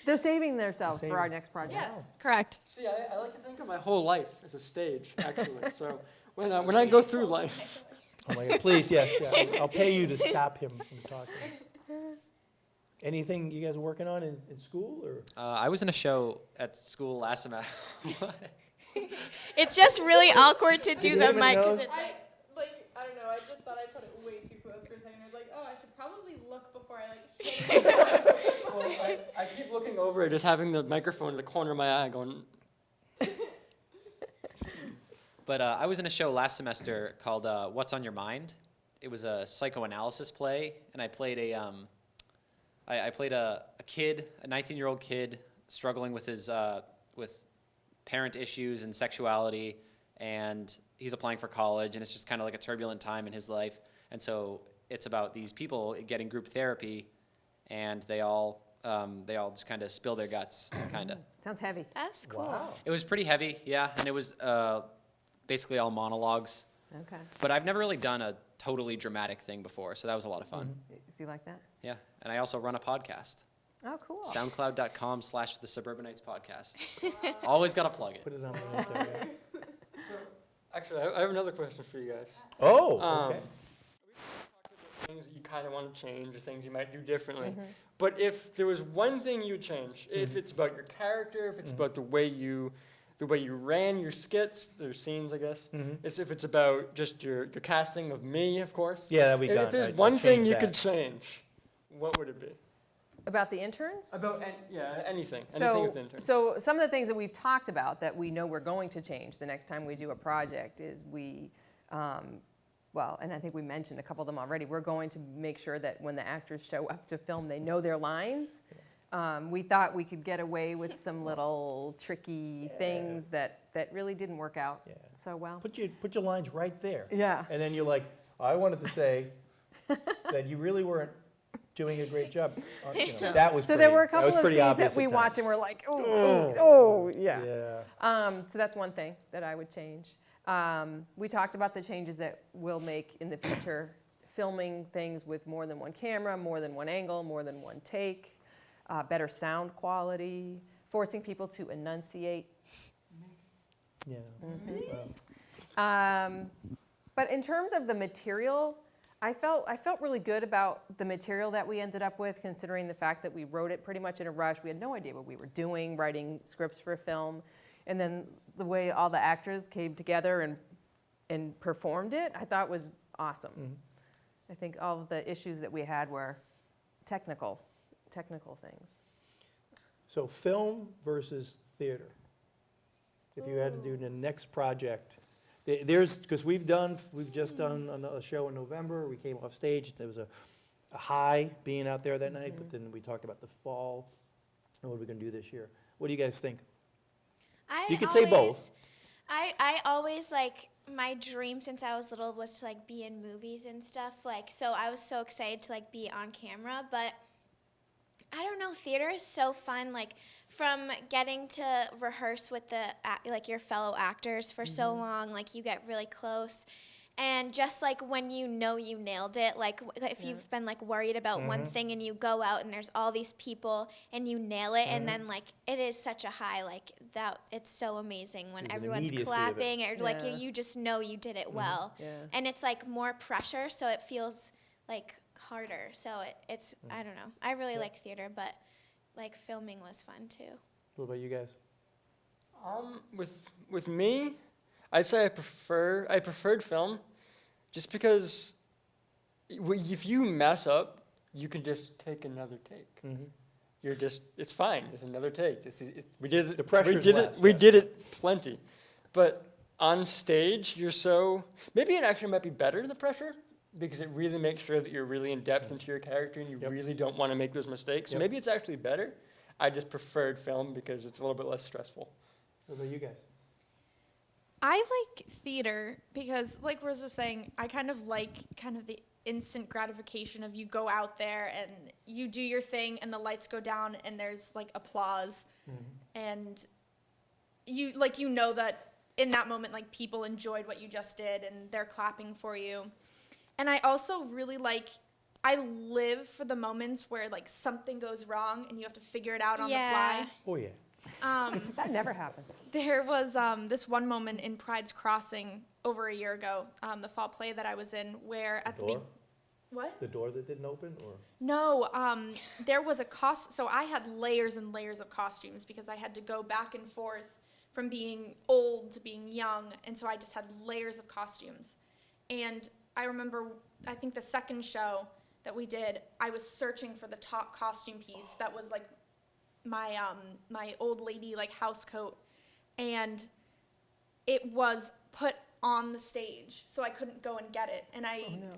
They're saving themselves Saving. for our next project. Yes, correct. See, I like to think of my whole life as a stage, actually. So when I go through life, Oh my God, please, yes, yeah, I'll pay you to stop him from talking. Anything you guys are working on in school, or? I was in a show at school last semester. It's just really awkward to do Did the anybody mic because know? it's like. I don't know, I just thought I put it way too close for a second. I was like, oh, I should probably look before I like well, I keep looking over it, just having the microphone in the corner of my eye going, But I was in a show last semester called What's on Your Mind. It was a psychoanalysis play, and I played I played a kid, a 19-year-old kid, struggling with his with parent issues and sexuality, and he's applying for college, and it's just kind of like a turbulent time in his life. And so it's about these people getting group therapy, and they all just kind of spill their guts, kind of. Sounds heavy. That's cool. Wow. It was pretty heavy, yeah, and it was basically all monologues. Okay. But I've never really done a totally dramatic thing before, so that was a lot of fun. Is he like that? Yeah, and I also run a podcast. Oh, cool. SoundCloud.com/The Suburbanites Podcast. Always got to plug it. Put it on the link there, yeah. so actually, I have another question for you guys. Oh, Um, okay. Things that you kind of want to change or things you might do differently. But if there was one thing you'd change, if it's about your character, if it's about the way you ran your skits, or scenes, I guess, if it's about just your casting of me, of course. Yeah, that'd be If gone. there's I'd one thing change you that. could change, what would it be? About the interns? About anything So, with interns. so some of the things that we've talked about that we know we're going to change the next time we do a project is well, and I think we mentioned a couple of them already, we're going to make sure that when the actors show up to film, they know their lines. We thought we could get away with some little tricky things that really didn't work out so well. Put your lines right there. Yeah. And then you're like, I wanted to say that you really weren't doing a great job. That was So there were a couple of pretty scenes obvious that we at watched times. and we're like, oh, yeah. Yeah. So that's one thing that I would change. We talked about the changes that we'll make in the future, filming things with more than one camera, more than one angle, more than one take, better sound quality, forcing people to enunciate. Yeah. But in terms of the material, I felt really good about the material that we ended up with, considering the fact that we wrote it pretty much in a rush. We had no idea what we were doing, writing scripts for a film. And then the way all the actors came together and performed it, I thought was awesome. I think all of the issues that we had were technical things. So film versus theater. If you had to do the next project, because we've just done a show in November. We came off stage. There was a high being out there that night, but then we talked about the fall and what are we going to do this year. What do you guys think? You could say both. I always, like, my dream since I was little was to, like, be in movies and stuff. Like, so I was so excited to, like, be on camera. But I don't know, theater is so fun. Like, from getting to rehearse with your fellow actors for so long, like, you get really close. And just, like, when you know you nailed it, like, if you've been, like, worried about one thing and you go out and there's all these people and you nail it, and then, like, it is such a high, like, that it's so amazing when There's an everyone's immediacy of it. clapping, or, like, Yeah. you just know you did it well. Yeah. And it's, like, more pressure, so it feels, like, harder. So it's I don't know. I really like theater, but, like, filming was fun, too. What about you guys? With me, I'd say I preferred film, just because if you mess up, you can just take another take. It's fine. It's another take. We did it. The pressure's less, We yeah. did it plenty, but on stage, maybe it actually might be better, the pressure, because it really makes sure that you're really in depth into your character and you really don't want to make those mistakes. So maybe it's actually better. I just preferred film because it's a little bit less stressful. What about you guys? I like theater because, like Rose was saying, I kind of like the instant gratification of you go out there and you do your thing and the lights go down and there's like applause and you know that in that moment like people enjoyed what you just did and they're clapping for you. And I also really I live for the moments where like something goes wrong and you have to figure it out on the fly. Oh, yeah. That never happens. There was this one moment in Pride's Crossing over a year ago, the fall play that I was in, where at the what? The door that didn't open, or? No, there was so I had layers and layers of costumes because I had to go back and forth from being old to being young, and so I just had layers of costumes. And I remember, I think the second show that we did, I was searching for the top costume piece that was like my old lady like house coat, and it was put on the stage, so I couldn't go and get it. And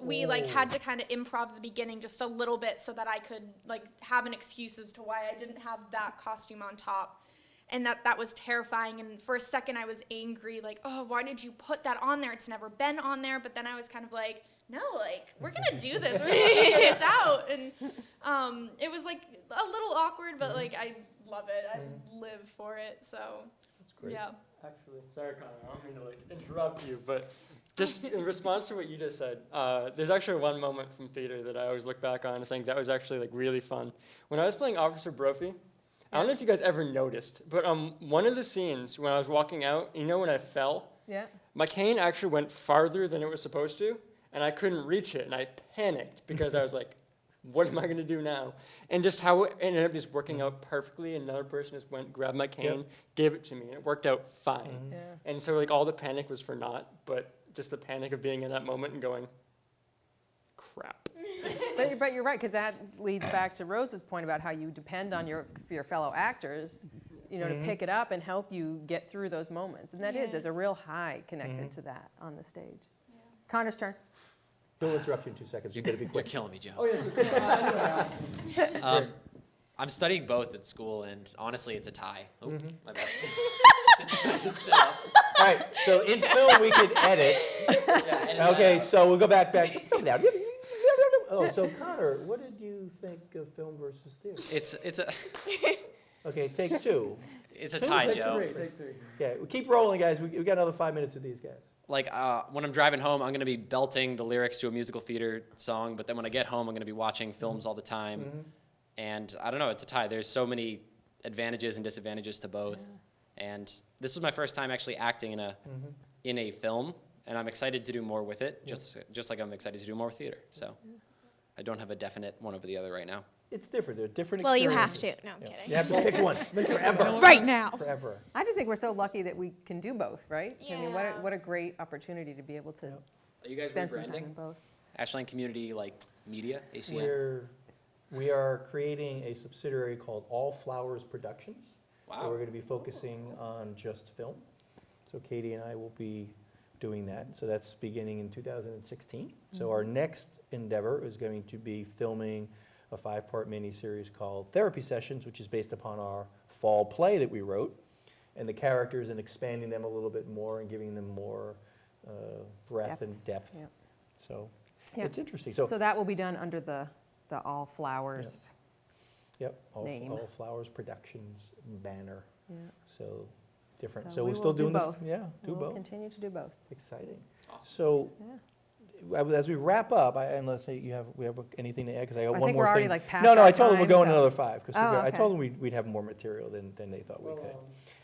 we like had to kind of improv the beginning just a little bit so that I could like have an excuse as to why I didn't have that costume on top. And that was terrifying. And for a second I was angry, like, oh, why did you put that on there? It's never been on there. But then I was kind of like, no, like, we're gonna do this. We're gonna figure this out. And it was like a little awkward, but like I love it. I live for it. So That's great. yeah. Actually, sorry, Connor, I don't mean to like interrupt you, but just in response to what you just said, there's actually one moment from theater that I always look back on and think that was actually like really fun. When I was playing Officer Brophy, I don't know if you guys ever noticed, but one of the scenes when I was walking out, you know when I fell? Yeah. My cane actually went farther than it was supposed to, and I couldn't reach it, and I panicked because I was like, what am I going to do now? And just how it ended up just working out perfectly. Another person just went, grabbed my cane, gave it to me, and it worked out fine. Yeah. And so like all the panic was for naught, but just the panic of being in that moment and going, crap. But you're right, because that leads back to Rose's point about how you depend on your fellow actors, to pick it up and help you get through those moments. And there's a real high connected to that on the stage. Yeah. Connor's turn. We'll interrupt you in 2 seconds. You better be You're quick. killing me, Joe. Oh, yes. I'm studying both at school, and honestly, it's a tie. Oh, my bad. Sit up. All right, so in film we could edit. Okay, so we'll go back. Oh, so Connor, what did you think of film versus theater? It's a Okay, take two. it's a tie, Joe. Take three. Yeah, we keep rolling, guys. We got another 5 minutes with these guys. Like when I'm driving home, I'm gonna be belting the lyrics to a musical theater song, but then when I get home, I'm gonna be watching films all the time. And I don't know, it's a tie. There's so many advantages and disadvantages to both. And this was my first time actually acting in a film, and I'm excited to do more with it, just like I'm excited to do more with theater. So I don't have a definite one over the other right now. It's different. They're different Well, you experiences. have to. No, I'm kidding. You have to pick one. Forever. Right now. Forever. I just think we're so lucky that we can do both, right? I mean, Yeah. what a great opportunity to be able to Are you guys spend some time rebranding? in both. Ashland Community Media, ACM? We are creating a subsidiary called All Flowers Productions. Wow. Where we're going to be focusing on just film. So Katie and I will be doing that. So that's beginning in 2016. So our next endeavor is going to be filming a 5-part miniseries called Therapy Sessions, which is based upon our fall play that we wrote, and the characters, and expanding them a little bit more and giving them more breadth and depth. Yep. So Yeah. it's interesting. So that will be done under the All Flowers. Yep, name. All Flowers Productions banner. Yeah. So different. So So we we're still will do doing both. do We'll both. continue to do both. Exciting. Awesome. So Yeah. as we wrap up, unless we have anything to add, because I got I one think more we're already, thing. like, past No, our I told them we're time, going so- another 5 because Oh, I okay. told them we'd have more material than they thought we could.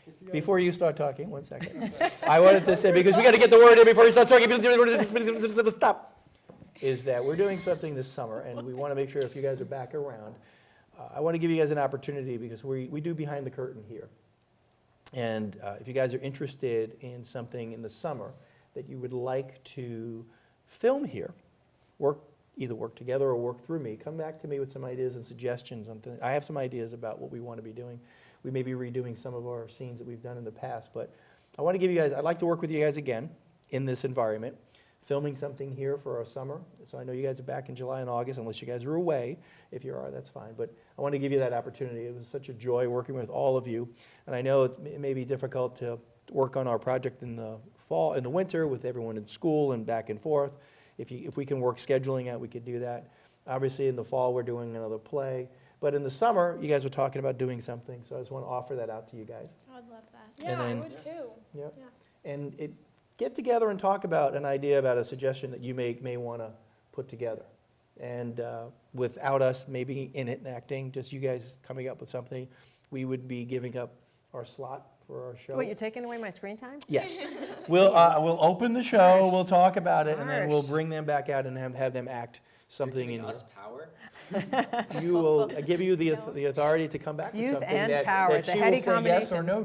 If you guys- Before you start talking, 1 second. I wanted to say, because we got to get the word in before you start talking. Stop. Is that we're doing something this summer, and we want to make sure if you guys are back around, I want to give you guys an opportunity because we do behind the curtain here. And if you guys are interested in something in the summer that you would like to film here, either work together or work through me, come back to me with some ideas and suggestions on things. I have some ideas about what we want to be doing. We may be redoing some of our scenes that we've done in the past, but I want to give you guys, I'd like to work with you guys again in this environment, filming something here for our summer. So I know you guys are back in July and August, unless you guys are away. If you are, that's fine. But I want to give you that opportunity. It was such a joy working with all of you. And I know it may be difficult to work on our project in the fall, in the winter, with everyone in school and back and forth. if we can work scheduling out, we could do that. Obviously, in the fall, we're doing another play. But in the summer, you guys were talking about doing something, so I just want to offer that out to you guys. I would love that. Yeah, I then- would too. Yep. And get together and talk about an idea, about a suggestion that you may want to put together. And without us maybe in it and acting, just you guys coming up with something, we would be giving up our slot for our show. Wait, you're taking away my screen time? Yes. We'll open the show, we'll talk about it, and then Harsh. we'll bring them back out and have them act something in Giving here. us power. You will give you the authority to come back with Youth something and that power, that it's a she heady will say yes or combination. no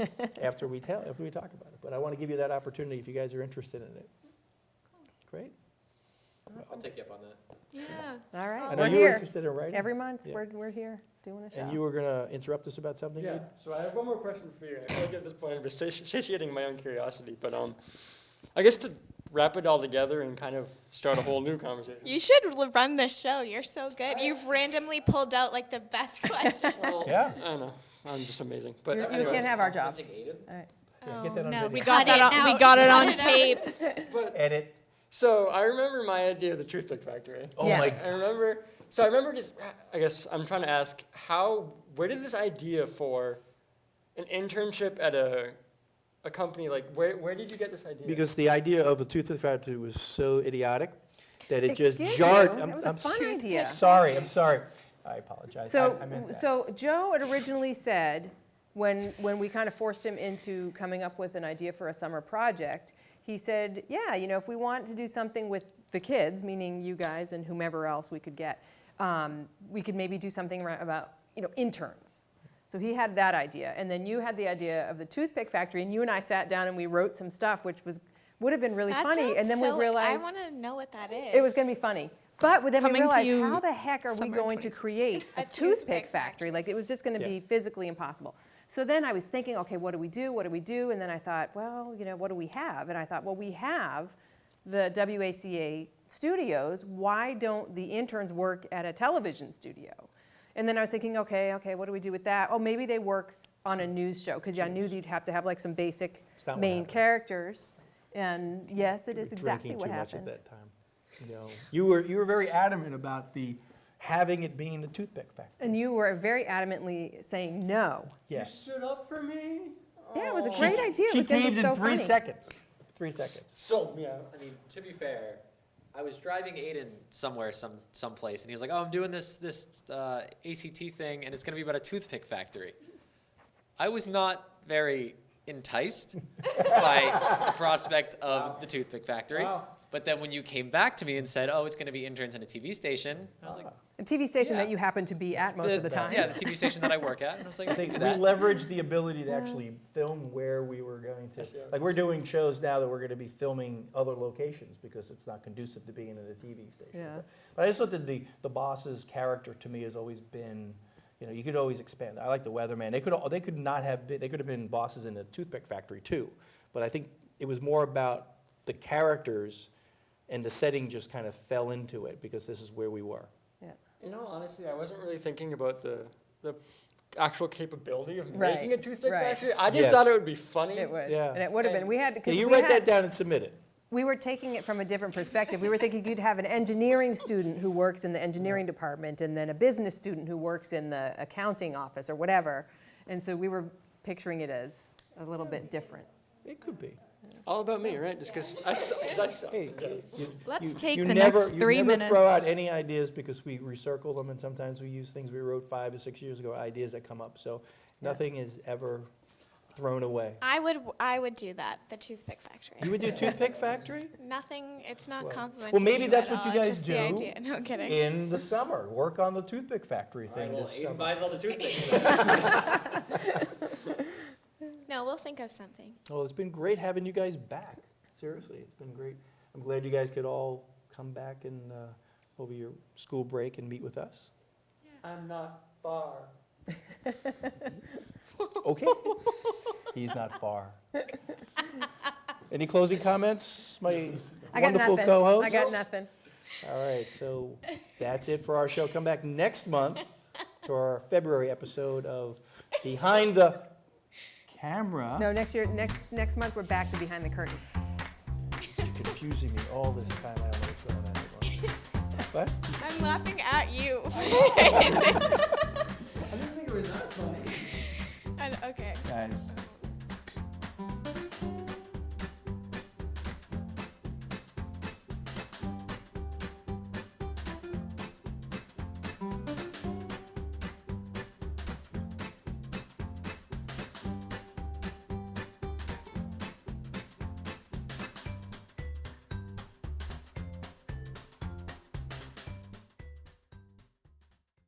to after we talk about it. But I want to give you that opportunity if you guys are interested in it. Great. I'll take you up on that. Yeah. All right, I know we're you were here. interested in writing. Every month, Yeah. we're here doing a show. And you were going to interrupt us about something? Yeah. Aiden? So I have one more question for you. I feel like at this point I'm just satiating my own curiosity, but I guess to wrap it all together and kind of start a whole new conversation. You should run this show. You're so good. You've randomly pulled out like the best question. Well, Yeah. I don't know. I'm just amazing. But You anyways, can't have our job. Complimenting Aidan? All right. Yeah, get that on no, video. We Cut got that. it We out. got it Cut on it out. tape. but Edit. so I remember my idea of the toothpick factory. Oh Yes. my. I remember just, I guess I'm trying to ask, where did this idea for an internship at a company, like, where did you get this idea? Because the idea of the toothpick factory was so idiotic that it just Excuse jarred. you, that was a fun I'm idea. sorry. I apologize. So, I meant that. so Joe had originally said, when we kind of forced him into coming up with an idea for a summer project, he said, yeah, if we want to do something with the kids, meaning you guys and whomever else we could get, we could maybe do something about, interns. So he had that idea, and then you had the idea of the toothpick factory, and you and I sat down and we wrote some stuff, which would have been really That funny, and sounds then so, we realized I want to know what that is. it was going to be funny. But then we Coming to realized, you how the heck are we summer going to 2016. create a toothpick factory? Like, it was just going to Yeah. be physically impossible. So then I was thinking, okay, what do we do? What do we do? And then I thought, well, what do we have? And I thought, well, we have the WACA studios. Why don't the interns work at a television studio? And then I was thinking, okay, what do we do with that? Oh, maybe they work on a news show, because I knew you'd have to have like some basic It's not what main happened. characters. And yes, it You is were exactly drinking what too much happened. at that time. You were very adamant about having it being a toothpick factory. And you were very adamantly saying no. You Yes. stood up for me? Yeah, it was a Oh. great idea. It She was gonna be caved in so 3 funny. seconds. 3 seconds. Sold me out. I mean, to be fair, I was driving Aidan somewhere, someplace, and he was like, "Oh, I'm doing this ACT thing, and it's gonna be about a toothpick factory." I was not very enticed by the prospect of the toothpick factory. Wow. But then when you came back to me and said, "Oh, it's gonna be interns in a TV station," I was like, A TV station Yeah. that you happen to be at most of the time. "Yeah, the TV station that I work at." And I was like, I "I think can we do that." leveraged the ability to actually film where we were going to. Like, we're doing shows now that we're going to be filming other locations because it's not conducive to being in a TV station. Yeah. But I just thought that the boss's character to me has always been, you could always expand. I like the weatherman. They could not have been. They could have been bosses in a toothpick factory too. But I think it was more about the characters, and the setting just kind of fell into it because this is where we were. Honestly, I wasn't really thinking about the actual capability of Right, making a toothpick right. factory. I just Yes. thought it would be funny. It would. Yeah. And it would have been. We had Yeah, because you we write had, that down and submit it. we were taking it from a different perspective. We were thinking you'd have an engineering student who works in the engineering department, and then a business student who works in the accounting office or whatever. And so we were picturing it as a little bit different. It could be. All about me, right? Just because I suck. Hey, Let's you take you the never, next you 3 never minutes. throw out any ideas because we recircle them, and sometimes we use things we wrote 5 or 6 years ago, ideas that come up. So nothing is ever thrown away. I would do that, the toothpick factory. You would do a toothpick factory Nothing, it's not Well- complimentary. well, maybe that's at what you all, it's guys just the do idea. No kidding. in the summer. Work on the toothpick factory thing Well, this Aidan summer. buys all the toothpicks. No, we'll think of something. Well, it's been great having you guys back. Seriously, it's been great. I'm glad you guys could all come back and over your school break and meet with us. I'm not far. Okay. He's not far. Any closing comments, my I got wonderful nothing. co-host? I got nothing. All right, so that's it for our show. Come back next month to our February episode of Behind the Camera. No, next month we're back to Behind the Curtain. Confusing me all this time. I don't know What? I'm laughing at you.